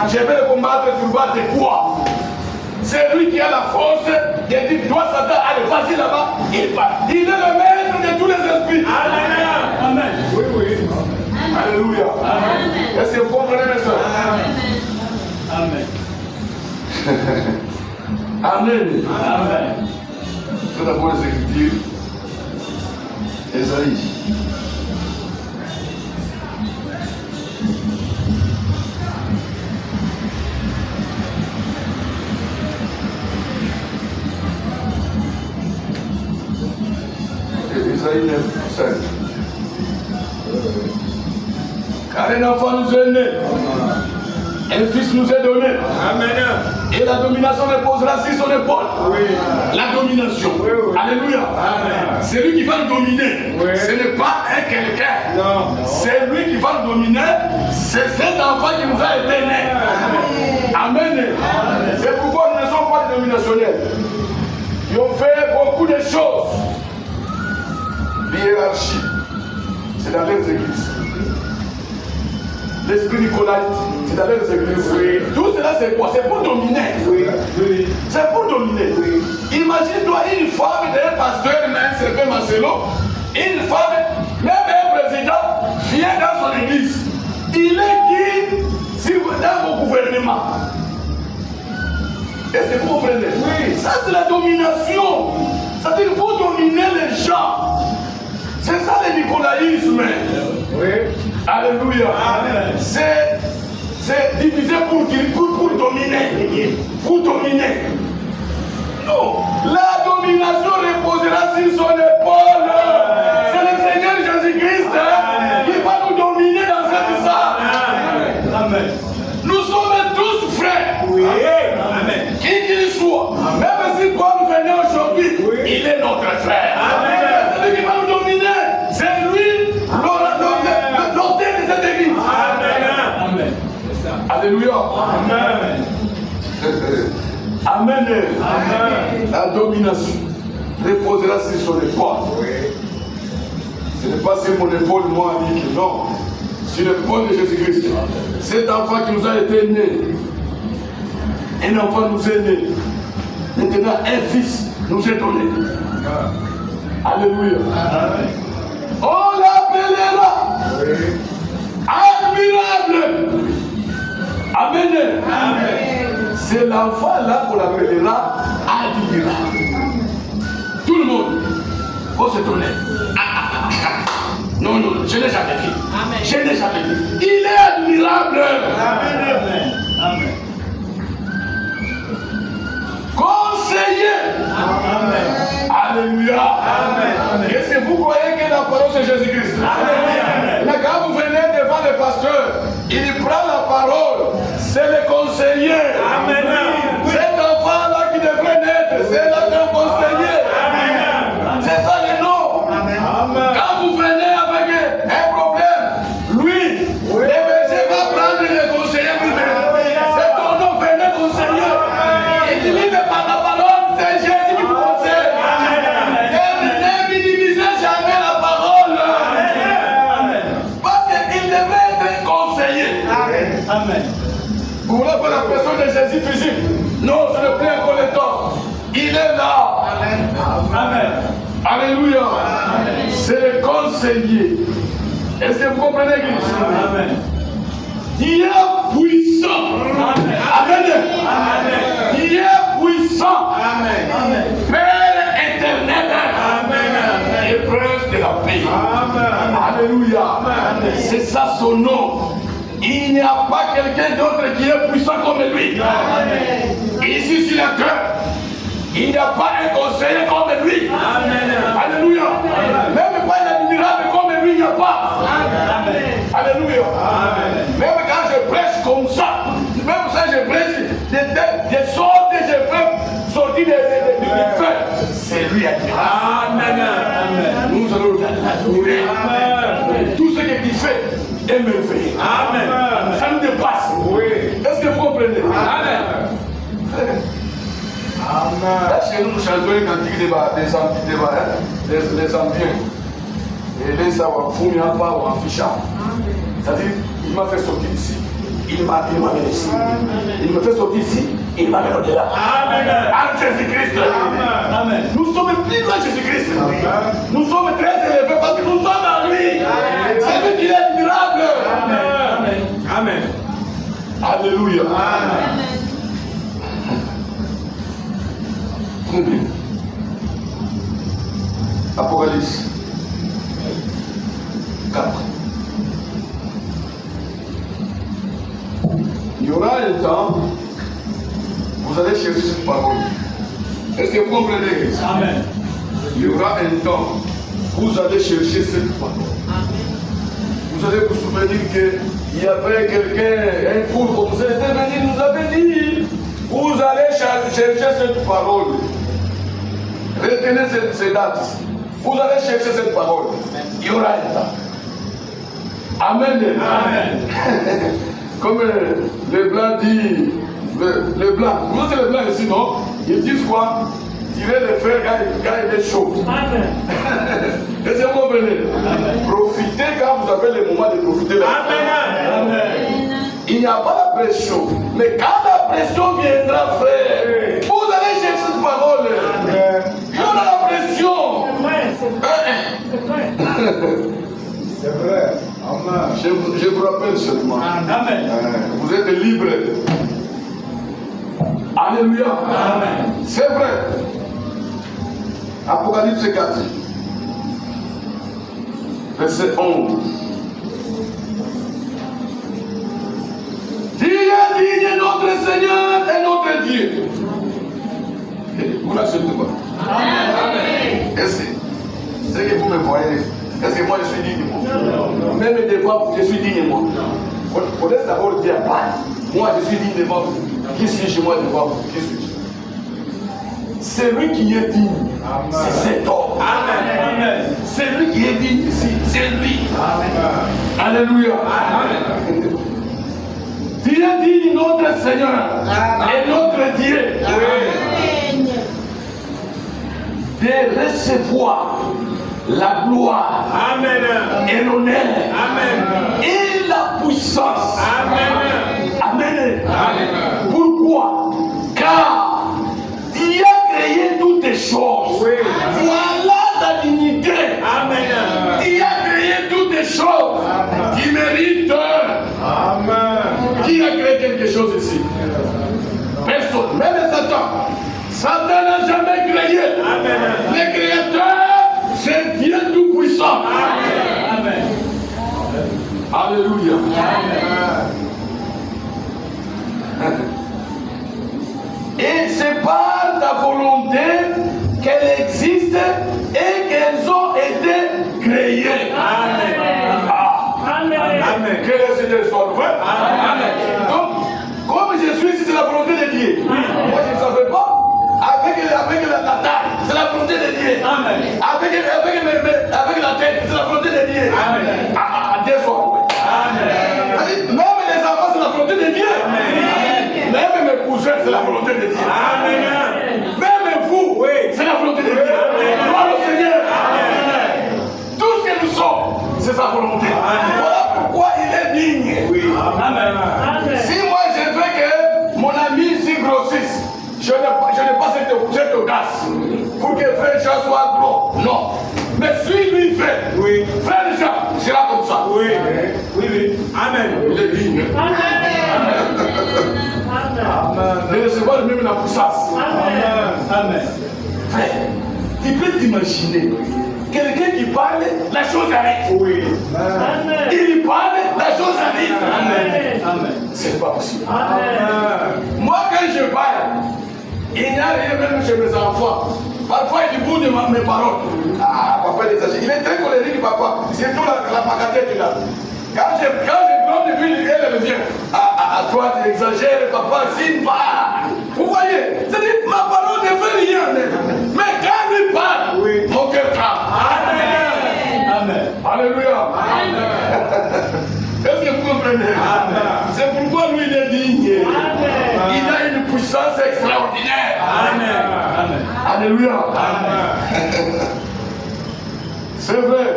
[SPEAKER 1] Je vais le combattre sur base de quoi? C'est lui qui a la force de dire, toi Satan, allez, vas-y là-bas, il part. Il est le maître de tous les esprits. Amen.
[SPEAKER 2] Amen. Oui, oui.
[SPEAKER 1] Alléluia.
[SPEAKER 2] Amen.
[SPEAKER 1] Est-ce que vous comprenez, mes soeurs?
[SPEAKER 2] Amen.
[SPEAKER 1] Amen.
[SPEAKER 2] Amen.
[SPEAKER 1] C'est d'abord les Écritures. Esaïe. Esaïe 9, 5. Car un enfant nous est né, un fils nous est donné.
[SPEAKER 2] Amen.
[SPEAKER 1] Et la domination reposera sur son épaule.
[SPEAKER 2] Oui.
[SPEAKER 1] La domination.
[SPEAKER 2] Oui, oui.
[SPEAKER 1] Alléluia.
[SPEAKER 2] Amen.
[SPEAKER 1] C'est lui qui va nous dominer.
[SPEAKER 2] Oui.
[SPEAKER 1] Ce n'est pas un quelqu'un.
[SPEAKER 2] Non.
[SPEAKER 1] C'est lui qui va nous dominer. C'est cet enfant qui nous a été né. Amen. Amen. C'est pourquoi nous ne sommes pas des dominationnels. Ils ont fait beaucoup de choses. L'hiérarchie, c'est dans les églises. L'esprit nicolaïte, c'est dans les églises. Oui. Tout cela, c'est quoi? C'est pour dominer.
[SPEAKER 2] Oui. Oui.
[SPEAKER 1] C'est pour dominer. Oui. Imagine-toi une femme d'un pasteur, même un certain Marcelo, une femme, même un président, vient dans son église. Il est qui si vous dans vos gouvernements? Est-ce que vous comprenez? Oui. Ça, c'est la domination. C'est-à-dire qu'il faut dominer les gens. C'est ça le nicolaïsme.
[SPEAKER 2] Oui.
[SPEAKER 1] Alléluia.
[SPEAKER 2] Amen.
[SPEAKER 1] C'est divisé pour dominer. Pour dominer. Non. La domination reposera sur son épaule. C'est le Seigneur Jésus-Christ qui va nous dominer dans cette salle.
[SPEAKER 2] Amen.
[SPEAKER 1] Nous sommes tous frères.
[SPEAKER 2] Oui. Amen.
[SPEAKER 1] Qui qu'il soit. Même si Paul venait aujourd'hui,
[SPEAKER 2] Oui.
[SPEAKER 1] il est notre frère.
[SPEAKER 2] Amen.
[SPEAKER 1] C'est lui qui va nous dominer. C'est lui l'auteur de cette église.
[SPEAKER 2] Amen. Amen. C'est ça.
[SPEAKER 1] Alléluia.
[SPEAKER 2] Amen.
[SPEAKER 1] Amen.
[SPEAKER 2] Amen.
[SPEAKER 1] La domination reposera sur son épaule.
[SPEAKER 2] Oui.
[SPEAKER 1] Ce n'est pas sur mon épaule, moi, Nick. Non. Sur l'épaule de Jésus-Christ. Cet enfant qui nous a été né. Un enfant nous est né. Maintenant, un fils nous est donné. Alléluia.
[SPEAKER 2] Amen.
[SPEAKER 1] On l'appellera
[SPEAKER 2] Oui.
[SPEAKER 1] admirable. Amen.
[SPEAKER 2] Amen.
[SPEAKER 1] C'est l'enfant là qu'on l'appellera admirable. Tout le monde faut se donner. Non, non, je n'ai jamais dit.
[SPEAKER 3] Amen.
[SPEAKER 1] Je n'ai jamais dit. Il est admirable.
[SPEAKER 2] Amen. Amen.
[SPEAKER 1] Conseiller.
[SPEAKER 2] Amen.
[SPEAKER 1] Alléluia.
[SPEAKER 2] Amen.
[SPEAKER 1] Est-ce que vous croyez que la parole c'est Jésus-Christ?
[SPEAKER 2] Amen.
[SPEAKER 1] Mais quand vous venez devant le pasteur, il prend la parole. C'est le conseiller.
[SPEAKER 2] Amen.
[SPEAKER 1] Cet enfant-là qui devrait naître, c'est là le conseiller.
[SPEAKER 2] Amen.
[SPEAKER 1] C'est ça le nom.
[SPEAKER 2] Amen.
[SPEAKER 1] Quand vous venez avec un problème, lui, le berger va prendre le conseiller lui-même. C'est ton nom, venez conseiller. Il dit livre par la parole, c'est Jésus qui vous conseille. Ne minimisez jamais la parole. Parce qu'il devrait être conseillé.
[SPEAKER 2] Amen.
[SPEAKER 1] Vous voulez voir la personne de Jésus physique? Non, ce n'est plus encore le temps. Il est là.
[SPEAKER 2] Amen.
[SPEAKER 1] Alléluia. C'est le conseiller. Est-ce que vous comprenez, Église?
[SPEAKER 2] Amen.
[SPEAKER 1] Dieu puissant.
[SPEAKER 2] Amen.
[SPEAKER 1] Amen.
[SPEAKER 2] Amen.
[SPEAKER 1] Dieu puissant.
[SPEAKER 2] Amen.
[SPEAKER 1] Père éternel.
[SPEAKER 2] Amen.
[SPEAKER 1] Et prince de la paix.
[SPEAKER 2] Amen.
[SPEAKER 1] Alléluia.
[SPEAKER 2] Amen.
[SPEAKER 1] C'est ça son nom. Il n'y a pas quelqu'un d'autre qui est puissant comme lui. Amen. Ici sur la terre, il n'y a pas un conseiller comme lui. Amen. Alléluia. Amen. Même pas un admirable comme lui, il n'y a pas. Amen. Alléluia. Amen. Même quand je prêche comme ça, même ça je prêche des sortes que je fais sortir des feux. C'est lui admirable. Amen. Amen. Nous allons l'adorer. Amen. Tout ce que tu fais est merveilleux. Amen. Ça nous dépasse. Oui. Est-ce que vous comprenez? Amen. Amen. Là, chez nous, nous chantons un cantique des ambiens. Et les savoir, vous n'avez pas en fichard. C'est-à-dire, il m'a fait sortir ici. Il m'a amené ici. Il me fait sortir ici. Il m'amène au-delà. Amen. En Jésus-Christ. Amen. Nous sommes plus loin de Jésus-Christ. Nous sommes très élevés parce que nous sommes en lui. C'est lui qui est admirable. Amen. Amen. Alléluia. Amen. Combien? Apocalypse 4. Il y aura un temps, vous allez chercher cette parole. Est-ce que vous comprenez? Amen. Il y aura un temps, vous allez chercher cette parole. Vous allez vous souvenir qu'il y avait quelqu'un, un cours comme ça, était venu, nous avait dit, vous allez chercher cette parole. Retenez ces dates. Vous allez chercher cette parole. Il y aura un temps. Amen. Amen. Comme les Blancs disent, les Blancs, vous êtes les Blancs ici, non? Ils disent quoi? Tirez les fers quand il est chaud. Amen. Est-ce que vous comprenez? Profitez quand vous avez le moment de profiter. Amen. Amen. Il n'y a pas la pression. Mais quand la pression viendra, frère, vous allez chercher cette parole. Il y aura la pression. C'est vrai. Amen. Je vous rappelle seulement. Amen. Vous êtes libre. Alléluia. Amen. C'est vrai. Apocalypse 4. Verset 11. Digne notre Seigneur et notre Dieu. Vous l'acceptez pas? Amen. Est-ce que vous me voyez? Est-ce que moi je suis digne de moi? Même des fois, je suis digne de moi. Vous laissez d'abord dire, moi je suis digne de moi. Qui suis-je moi devant vous? Qui suis-je? C'est lui qui est digne. C'est cet homme. Amen. C'est lui qui est digne ici. C'est lui. Amen. Alléluia. Amen. Dieu dit notre Seigneur et notre Dieu. Amen. De recevoir la gloire. Amen. Et l'honneur. Amen. Et la puissance. Amen. Amen. Amen. Pourquoi? Car Dieu a créé toutes les choses. Oui. Voilà ta dignité. Amen. Dieu a créé toutes les choses. Amen. Qui méritent. Amen. Qui a créé quelque chose ici? Personne. Même Satan. Satan n'a jamais créé. Amen. Le créateur, c'est Dieu tout-puissant. Amen. Amen. Alléluia. Amen. Et c'est par ta volonté qu'elles existent et qu'elles ont été créées. Amen. Amen. Amen. Quelle est cette histoire? Amen. Donc, comme je suis ici, c'est la volonté de Dieu. Moi, je ne savais pas. Avec la taille, c'est la volonté de Dieu. Amen. Avec la tête, c'est la volonté de Dieu. Amen. À Dieu soit. Amen. Même les enfants, c'est la volonté de Dieu. Amen. Même mes cousins, c'est la volonté de Dieu. Amen. Même vous, oui, c'est la volonté de Dieu. Gloire au Seigneur. Amen. Tout ce que nous sommes, c'est sa volonté. Amen. Voilà pourquoi il est digne. Oui. Amen. Amen. Si moi je veux que mon ami s'y grossisse, je n'ai pas cette audace pour que frère Jean soit gros. Non. Mais si lui fait, oui, frère Jean sera comme ça. Oui. Oui, oui. Amen. Il est digne. Amen. Amen. De recevoir même la puissance. Amen. Amen. Frère, tu peux t'imaginer quelqu'un qui parle, la chose arrive. Oui. Amen. Il parle, la chose arrive. Amen. c'est pas possible.
[SPEAKER 2] Amen.
[SPEAKER 1] Moi, quand je parle, il n'y a rien même chez mes enfants. Parfois, il bout de mes paroles. Ah, papa, il est très colérique, papa. C'est tout la pacatette là. Quand je gronde de lui, elle vient. Ah, toi, tu exagères, papa, signe pas. Vous voyez, c'est-à-dire, ma parole ne fait rien. Mais quand il parle, mon cœur tremble.
[SPEAKER 2] Amen. Amen.
[SPEAKER 1] Alléluia. Amen. Est-ce que vous comprenez? Amen. C'est pourquoi lui, il est digne. Amen. Il a une puissance extraordinaire.
[SPEAKER 2] Amen. Amen.
[SPEAKER 1] Alléluia.
[SPEAKER 2] Amen.
[SPEAKER 1] C'est vrai.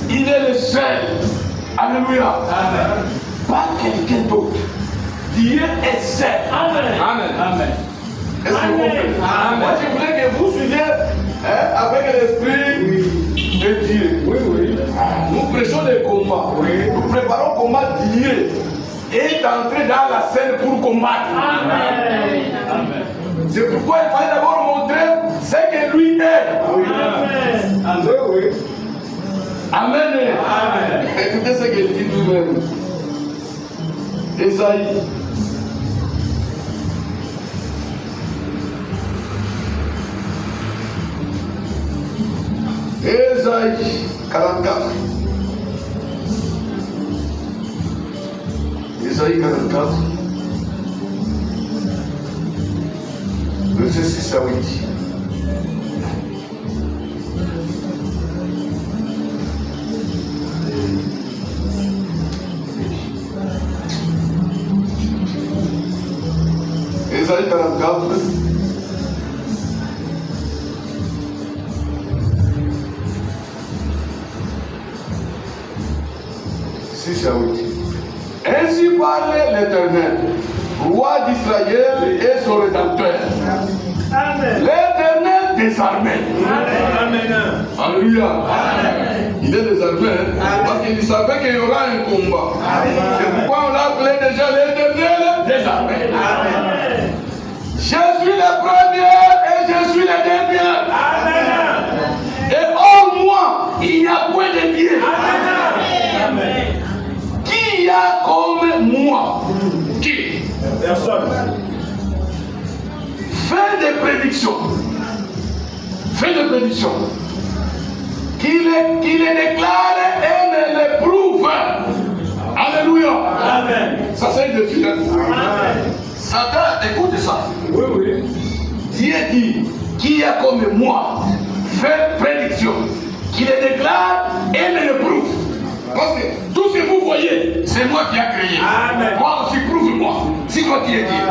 [SPEAKER 1] Il est le seul. Alléluia.
[SPEAKER 2] Amen.
[SPEAKER 1] Pas quelqu'un d'autre. Dieu est seul.
[SPEAKER 2] Amen. Amen. Amen.
[SPEAKER 1] Est-ce que vous comprenez?
[SPEAKER 2] Amen.
[SPEAKER 1] Moi, je voulais que vous suiviez avec l'esprit de Dieu.
[SPEAKER 2] Oui, oui.
[SPEAKER 1] Nous prêchons les combats. Nous préparons le combat. Dieu est entré dans la scène pour combattre.
[SPEAKER 2] Amen. Amen.
[SPEAKER 1] C'est pourquoi il fallait d'abord montrer ce que lui est.
[SPEAKER 2] Amen. Amen. Oui.
[SPEAKER 1] Amen.
[SPEAKER 2] Amen.
[SPEAKER 1] Écoutez ce qu'il dit lui-même. Esaïe. Esaïe 44. Esaïe 44. Verset 6 à 8. Esaïe 44. Ainsi parlait l'Éternel, roi d'Israël et son rédempteur. L'Éternel des armées.
[SPEAKER 2] Amen.
[SPEAKER 1] Alléluia. Il est des armées parce qu'il savait qu'il y aura un combat. C'est pourquoi on l'appelait déjà l'Éternel des armées. Je suis le premier et je suis le dernier. Et hors moi, il n'y a point de Dieu. Qui y a comme moi? Qui?
[SPEAKER 2] Personne.
[SPEAKER 1] Fais des prédictions. Fais des prédictions. Qui les déclare et ne les prouve. Alléluia.
[SPEAKER 2] Amen.
[SPEAKER 1] Ça c'est une défi.
[SPEAKER 2] Amen.
[SPEAKER 1] Satan, écoute ça.
[SPEAKER 2] Oui, oui.
[SPEAKER 1] Dieu dit, qui est comme moi, fait prédiction, qui les déclare et ne le prouve. Parce que tout ce que vous voyez, c'est moi qui ai créé.
[SPEAKER 2] Amen.
[SPEAKER 1] Moi aussi, prouve-moi. C'est toi qui es Dieu.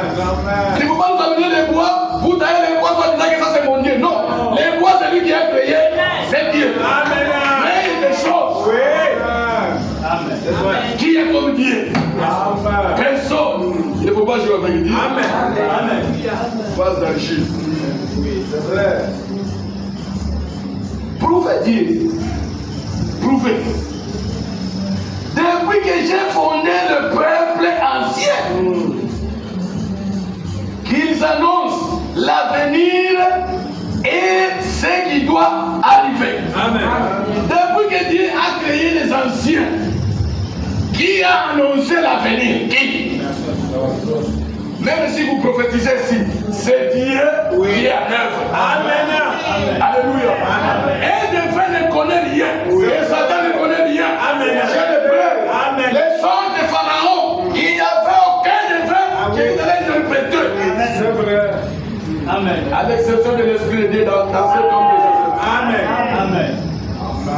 [SPEAKER 1] Il ne faut pas nous amener les bois, vous taillez les bois, soit disant que ça c'est mon Dieu. Non, les bois, c'est lui qui a créé, c'est Dieu.
[SPEAKER 2] Amen.
[SPEAKER 1] Mais il y a des choses.
[SPEAKER 2] Oui. Amen.
[SPEAKER 1] Qui est comme Dieu?
[SPEAKER 2] Amen.
[SPEAKER 1] Personne. Il ne faut pas jouer avec Dieu.
[SPEAKER 2] Amen. Amen.
[SPEAKER 1] Passe dans le chiffre.
[SPEAKER 2] C'est vrai.
[SPEAKER 1] Prouvez Dieu. Prouvez. Depuis que j'ai fondé le peuple ancien, qu'ils annoncent l'avenir et ce qui doit arriver.
[SPEAKER 2] Amen.
[SPEAKER 1] Depuis que Dieu a créé les anciens, qui a annoncé l'avenir? Qui? Même si vous prophétisez ici, c'est Dieu qui est en œuvre.
[SPEAKER 2] Amen.
[SPEAKER 1] Alléluia. Et de fait ne connaît rien. Et Satan ne connaît rien.
[SPEAKER 2] Amen.
[SPEAKER 1] J'ai des preuves.
[SPEAKER 2] Amen.
[SPEAKER 1] Les sons de Pharaon, il n'y avait aucun effet qui allait interpréter.
[SPEAKER 2] C'est vrai. Amen.
[SPEAKER 1] À l'exception de l'Esprit de Dieu dans cet homme de Joseph.
[SPEAKER 2] Amen. Amen.
[SPEAKER 1] À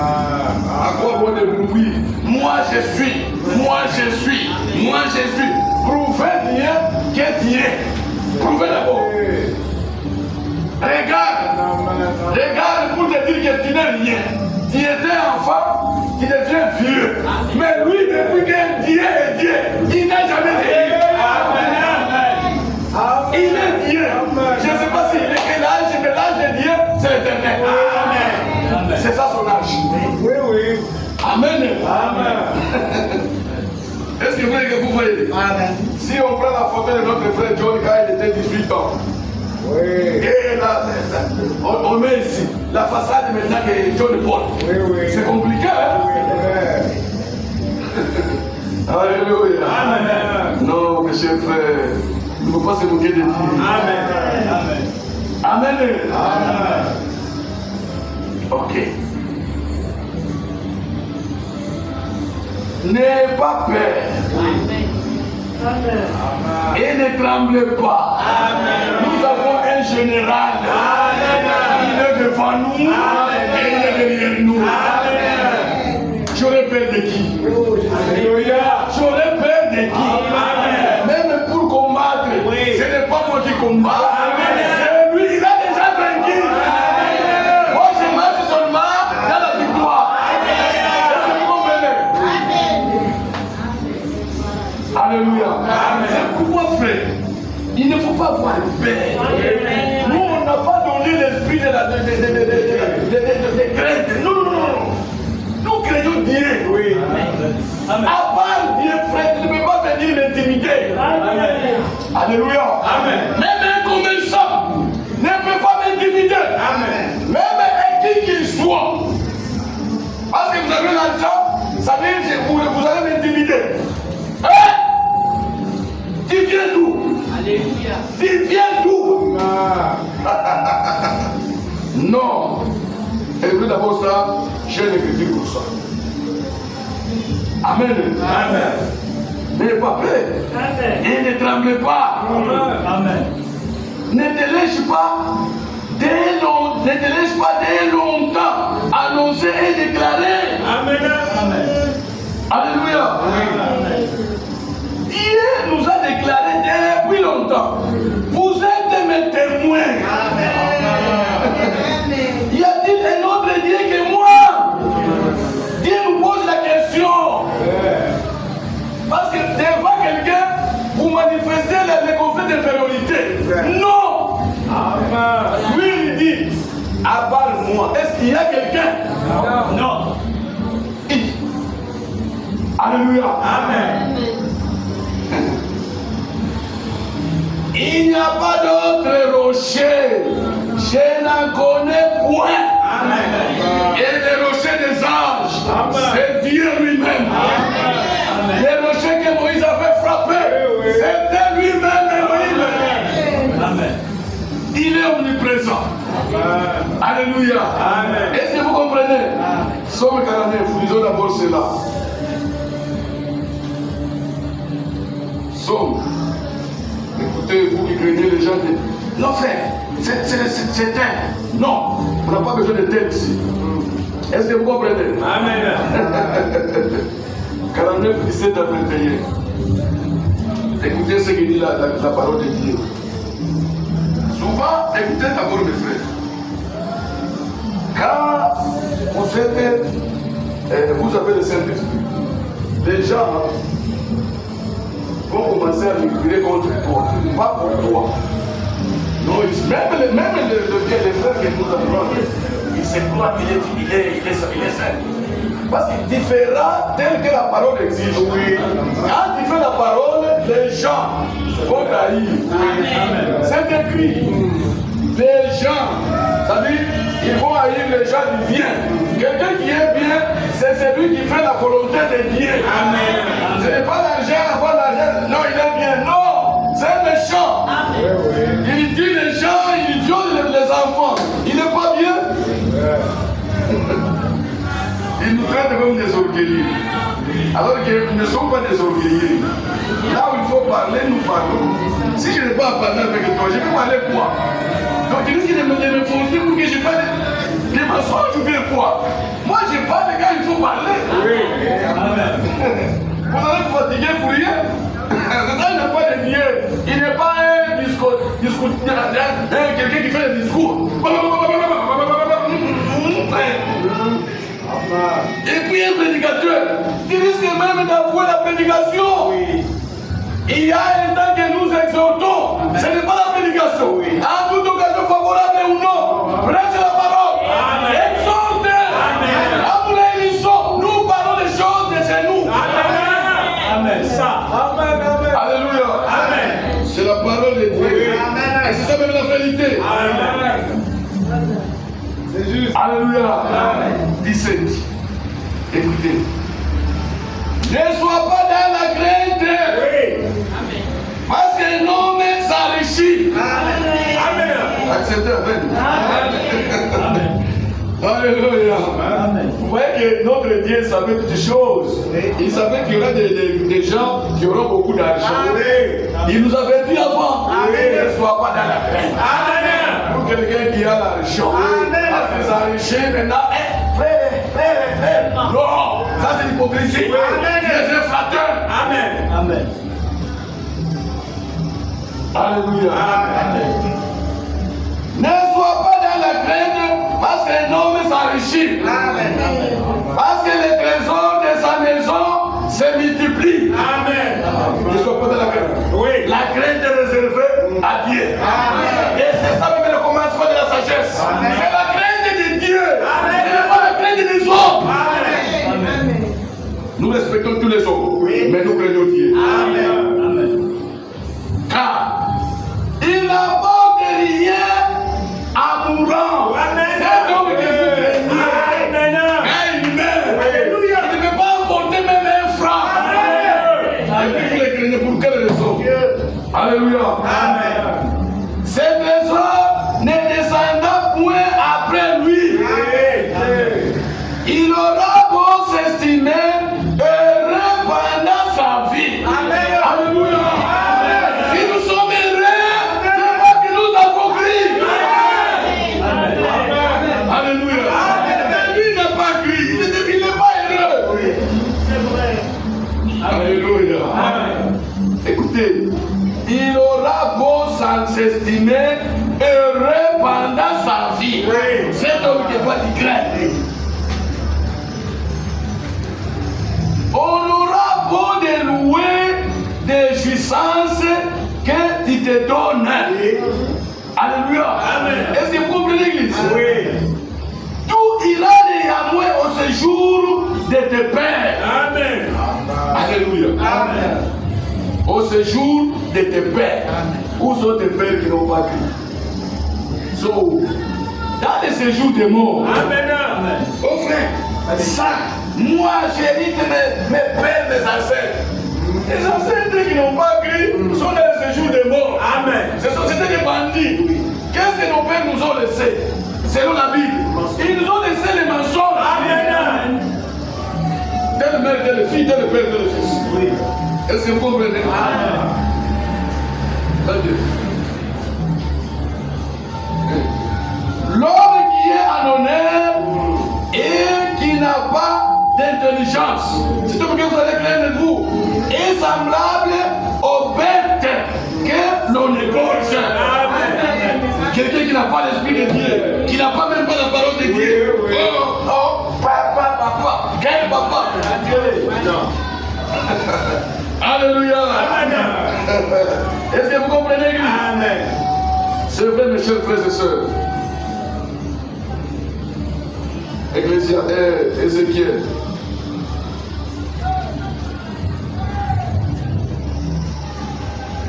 [SPEAKER 1] quoi bon de bruit? Moi je suis. Moi je suis. Moi je suis. Prouvez Dieu que Dieu. Prouvez d'abord. Regarde pour te dire que tu n'es rien. Tu étais enfant, tu deviens vieux. Mais lui, depuis que Dieu est Dieu, il n'a jamais vieilli. Il est Dieu. Je ne sais pas s'il est quel âge, mais l'âge de Dieu, c'est l'éternel. Amen. C'est ça son âge.
[SPEAKER 2] Oui, oui.
[SPEAKER 1] Amen.
[SPEAKER 2] Amen.
[SPEAKER 1] Est-ce que vous voulez que vous voyez?
[SPEAKER 2] Amen.
[SPEAKER 1] Si on prend la photo de notre frère John quand il était 18 ans,
[SPEAKER 2] Oui.
[SPEAKER 1] et là, on met ici la façade maintenant que John Paul.
[SPEAKER 2] Oui, oui.
[SPEAKER 1] C'est compliqué, hein?
[SPEAKER 2] Oui,
[SPEAKER 1] Alléluia.
[SPEAKER 2] Amen.
[SPEAKER 1] Non, mes chers frères, il ne faut pas se moquer de Dieu.
[SPEAKER 2] Amen.
[SPEAKER 1] Amen.
[SPEAKER 2] Amen.
[SPEAKER 1] Ok. N'ayez pas peur. Et ne tremblez pas. Nous avons un général. Il est devant nous. Et il est derrière nous. J'aurais peur de qui? J'aurais peur de qui? Même pour combattre, ce n'est pas moi qui combat. C'est lui, il a déjà vaincu. Moi, je marche seulement dans la victoire. Est-ce que vous comprenez? Alléluia. C'est pourquoi, frère, il ne faut pas avoir peur. Nous, on n'a pas donné l'esprit de crainte. Non. Nous craignons Dieu.
[SPEAKER 2] Oui.
[SPEAKER 1] À part Dieu, frère, tu ne peux pas venir m'intimider. Alléluia.
[SPEAKER 2] Amen.
[SPEAKER 1] Même un commerçant ne peut pas m'intimider.
[SPEAKER 2] Amen.
[SPEAKER 1] Même un qui qu'il soit. Parce que vous avez l'argent, ça veut dire que vous allez m'intimider. Hein? Tu viens d'où?
[SPEAKER 3] Alléluia.
[SPEAKER 1] Tu viens d'où? Non. Et puis d'abord ça, j'ai une écriture pour ça. Amen.
[SPEAKER 2] Amen.
[SPEAKER 1] N'ayez pas peur. Et ne tremblez pas.
[SPEAKER 2] Amen.
[SPEAKER 1] Ne te laisse pas dès longtemps annoncer et déclarer.
[SPEAKER 2] Amen.
[SPEAKER 1] Alléluia.
[SPEAKER 2] Amen.
[SPEAKER 1] Dieu nous a déclaré depuis longtemps. Vous êtes mes témoins. Y a-t-il un autre Dieu que moi? Dieu nous pose la question. Parce que devant quelqu'un, vous manifestez les conflits d'infériorité. Non.
[SPEAKER 2] Amen.
[SPEAKER 1] Lui, il dit, à part moi, est-ce qu'il y a quelqu'un?
[SPEAKER 2] Non.
[SPEAKER 1] Alléluia.
[SPEAKER 2] Amen.
[SPEAKER 1] Il n'y a pas d'autre rocher. Je n'en connais point.
[SPEAKER 2] Amen.
[SPEAKER 1] Et le rocher des anges, c'est Dieu lui-même. Le rocher que Moïse avait frappé, c'était lui-même Elohim.
[SPEAKER 2] Amen.
[SPEAKER 1] Il est omniprésent. Alléluia.
[SPEAKER 2] Amen.
[SPEAKER 1] Est-ce que vous comprenez? Somme 49, lisons d'abord cela. Somme. Écoutez, vous qui craignez les gens de... Non, frère, c'est un. Non, on n'a pas besoin de tel ici. Est-ce que vous comprenez?
[SPEAKER 2] Amen.
[SPEAKER 1] 49, 17 à 21. Écoutez ce que dit la parole de Dieu. Souvent, écoutez d'abord mes frères. Quand vous avez le Saint-Esprit, les gens vont commencer à murmurer contre toi, pas pour toi. Non, même les frères que nous avons, ils se croient qu'il est saint. Parce qu'il différera tel que la parole exige. Oui. Quand tu fais la parole, les gens vont trahir. C'est écrit. Les gens, c'est-à-dire, ils vont haïr les gens du bien. Quelqu'un qui est bien, c'est celui qui fait la volonté de Dieu. Amen. Ce n'est pas l'argent, avoir l'argent. Non, il est bien. Non, c'est un méchant. Amen. Il tue les gens, il viole les enfants. Il n'est pas bien. Ils nous traitent comme des orgueilleux. Alors qu'ils ne sont pas des orgueilleux. Là où il faut parler, nous parlons. Si je n'ai pas à parler avec toi, je vais parler quoi? Donc ils disent qu'ils me forcer pour que je parle des mensonges ou bien quoi? Moi je parle, les gars, il faut parler.
[SPEAKER 2] Oui. Amen.
[SPEAKER 1] Vous allez vous fatiguer pour rien. C'est ça, il n'est pas de Dieu. Il n'est pas un discours, quelqu'un qui fait des discours. Et puis un prédicateur, tu risques même d'avouer la prédication. Oui. Il y a un temps que nous exhortons. Ce n'est pas la prédication. Oui. En toute occasion favorable ou non, prêchez la parole. Exhortez. Là où nous élissons, nous parlons des choses de chez nous.
[SPEAKER 2] Amen. Amen. Ça. Amen. Amen.
[SPEAKER 1] Alléluia.
[SPEAKER 2] Amen.
[SPEAKER 1] C'est la parole de Dieu.
[SPEAKER 2] Oui. Amen.
[SPEAKER 1] Et c'est ça même la vérité.
[SPEAKER 2] Amen. C'est juste.
[SPEAKER 1] Alléluia.
[SPEAKER 2] Amen.
[SPEAKER 1] 17. Écoutez. Ne sois pas dans la accepté. Amen.
[SPEAKER 2] Amen.
[SPEAKER 1] Alléluia.
[SPEAKER 2] Amen.
[SPEAKER 1] Vous voyez que notre Dieu savait toutes choses. Il savait qu'il y aurait des gens qui auront beaucoup d'argent. Il nous avait dit avant. Ne sois pas dans la crainte. Pour quelqu'un qui a l'argent. Parce que s'enrichir maintenant. Frère. Non. Ça c'est l'hypocrisie. C'est un flatteur.
[SPEAKER 2] Amen. Amen.
[SPEAKER 1] Alléluia. Amen. Ne sois pas dans la crainte parce qu'un homme s'enrichit. Parce que les trésors de sa maison se multiplient.
[SPEAKER 2] Amen.
[SPEAKER 1] Ne sois pas dans la crainte.
[SPEAKER 2] Oui.
[SPEAKER 1] La crainte est réservée à Dieu.
[SPEAKER 2] Amen.
[SPEAKER 1] Et c'est ça même le commencement de la sagesse.
[SPEAKER 2] Amen.
[SPEAKER 1] C'est la crainte de Dieu.
[SPEAKER 2] Amen.
[SPEAKER 1] Ce n'est pas la crainte des hommes.
[SPEAKER 2] Amen.
[SPEAKER 1] Nous respectons tous les hommes. Oui. Mais nous craignons Dieu.
[SPEAKER 2] Amen. Amen.
[SPEAKER 1] Car il n'apporte rien en mourant. Cet homme que vous craignez. Alléluia. Il ne peut pas apporter même un franc. Et puis vous les craignez pour quelle raison? Alléluia.
[SPEAKER 2] Amen.
[SPEAKER 1] Ces trésors ne descendront point après lui. Il aura beau s'estimer heureux pendant sa vie.
[SPEAKER 2] Amen.
[SPEAKER 1] Alléluia. Si nous sommes heureux, c'est parce que nous avons crié. Alléluia. Lui n'a pas crié. Il n'est pas heureux. Alléluia. Écoutez, il aura beau s'estimer heureux pendant sa vie. Cet homme qui n'est pas du grec. On aura beau de louer des jouissances que tu te donnes. Alléluia. Est-ce que vous comprenez l'église?
[SPEAKER 2] Oui.
[SPEAKER 1] Tout ira néanmoins au séjour de tes pères.
[SPEAKER 2] Amen.
[SPEAKER 1] Alléluia.
[SPEAKER 2] Amen.
[SPEAKER 1] Au séjour de tes pères. Où sont tes pères qui n'ont pas cru? So, dans le séjour des morts.
[SPEAKER 2] Amen. Amen.
[SPEAKER 1] Oh frère, ça, moi j'hérite mes pères, mes ancêtres. Les ancêtres qui n'ont pas cru sont dans le séjour des morts.
[SPEAKER 2] Amen.
[SPEAKER 1] C'était des bandits. Qu'est-ce que nos pères nous ont laissé? Selon la Bible, ils nous ont laissé les mensonges.
[SPEAKER 2] Amen.
[SPEAKER 1] Tel mère, tel fille, tel père, tel fils.
[SPEAKER 2] Oui.
[SPEAKER 1] Est-ce que vous comprenez?
[SPEAKER 2] Amen.
[SPEAKER 1] Très bien. L'homme qui est en honneur et qui n'a pas d'intelligence, c'est tout ce que vous allez craindre de vous, est semblable aux bêtes que l'on égorge.
[SPEAKER 2] Amen.
[SPEAKER 1] Quelqu'un qui n'a pas l'esprit de Dieu, qui n'a pas même pas la parole de Dieu. Oh, papa, quel papa? Alléluia. Est-ce que vous comprenez, l'église?
[SPEAKER 2] Amen.
[SPEAKER 1] C'est vrai, mes chers frères et sœurs.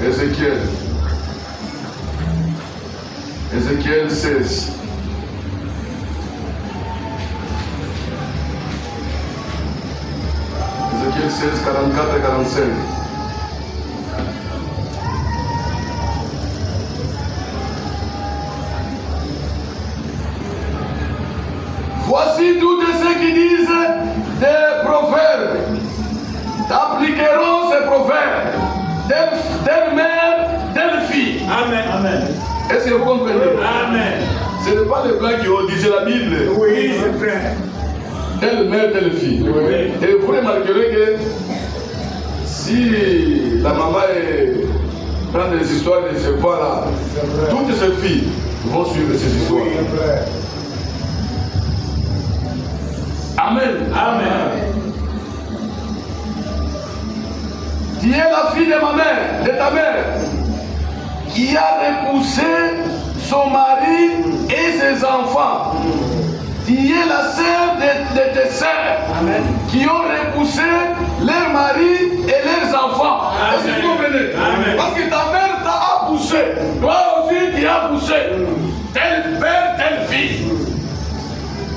[SPEAKER 1] Ézéchiel. Ézéchiel 16. Ézéchiel 16, 44 et 45. Voici tous ceux qui disent des proverbes, appliqueront ces proverbes, telle mère, telle fille.
[SPEAKER 2] Amen. Amen.
[SPEAKER 1] Est-ce que vous comprenez?
[SPEAKER 2] Amen.
[SPEAKER 1] Ce n'est pas les blancs qui ont dit, c'est la Bible.
[SPEAKER 2] Oui, c'est vrai.
[SPEAKER 1] Telle mère, telle fille.
[SPEAKER 2] Oui.
[SPEAKER 1] Et vous remarquerez que si la maman est dans les histoires de ce là, toutes ces filles vont suivre ces histoires. Amen.
[SPEAKER 2] Amen.
[SPEAKER 1] Tu es la fille de ma mère, de ta mère, qui a repoussé son mari et ses enfants. Tu es la sœur de tes sœurs qui ont repoussé leur mari et leurs enfants. Est-ce que vous comprenez?
[SPEAKER 2] Amen.
[SPEAKER 1] Parce que ta mère t'a poussé. Toi aussi tu as poussé. Tel père, telle fille.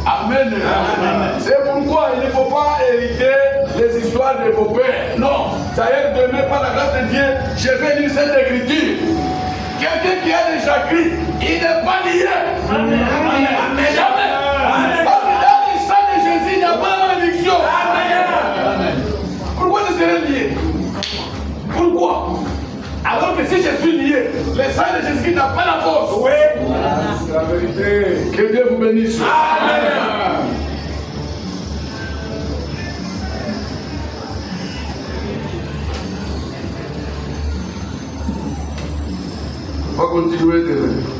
[SPEAKER 1] Amen.
[SPEAKER 2] Amen.
[SPEAKER 1] C'est pourquoi il ne faut pas hériter les histoires de vos pères. Non. Ça y est, demain, par la grâce de Dieu, je vais lire cette écriture. Quelqu'un qui a déjà Christ, il n'est pas lié.
[SPEAKER 2] Amen.
[SPEAKER 1] Amen. Jamais. Parce que dans le sang de Jésus, il n'y a pas de malédiction. Amen. Pourquoi je serais lié? Pourquoi? Alors que si je suis lié, le sang de Jésus n'a pas la force.
[SPEAKER 2] Oui. C'est la vérité.
[SPEAKER 1] Que Dieu vous bénisse.
[SPEAKER 2] Amen.
[SPEAKER 1] On va continuer demain.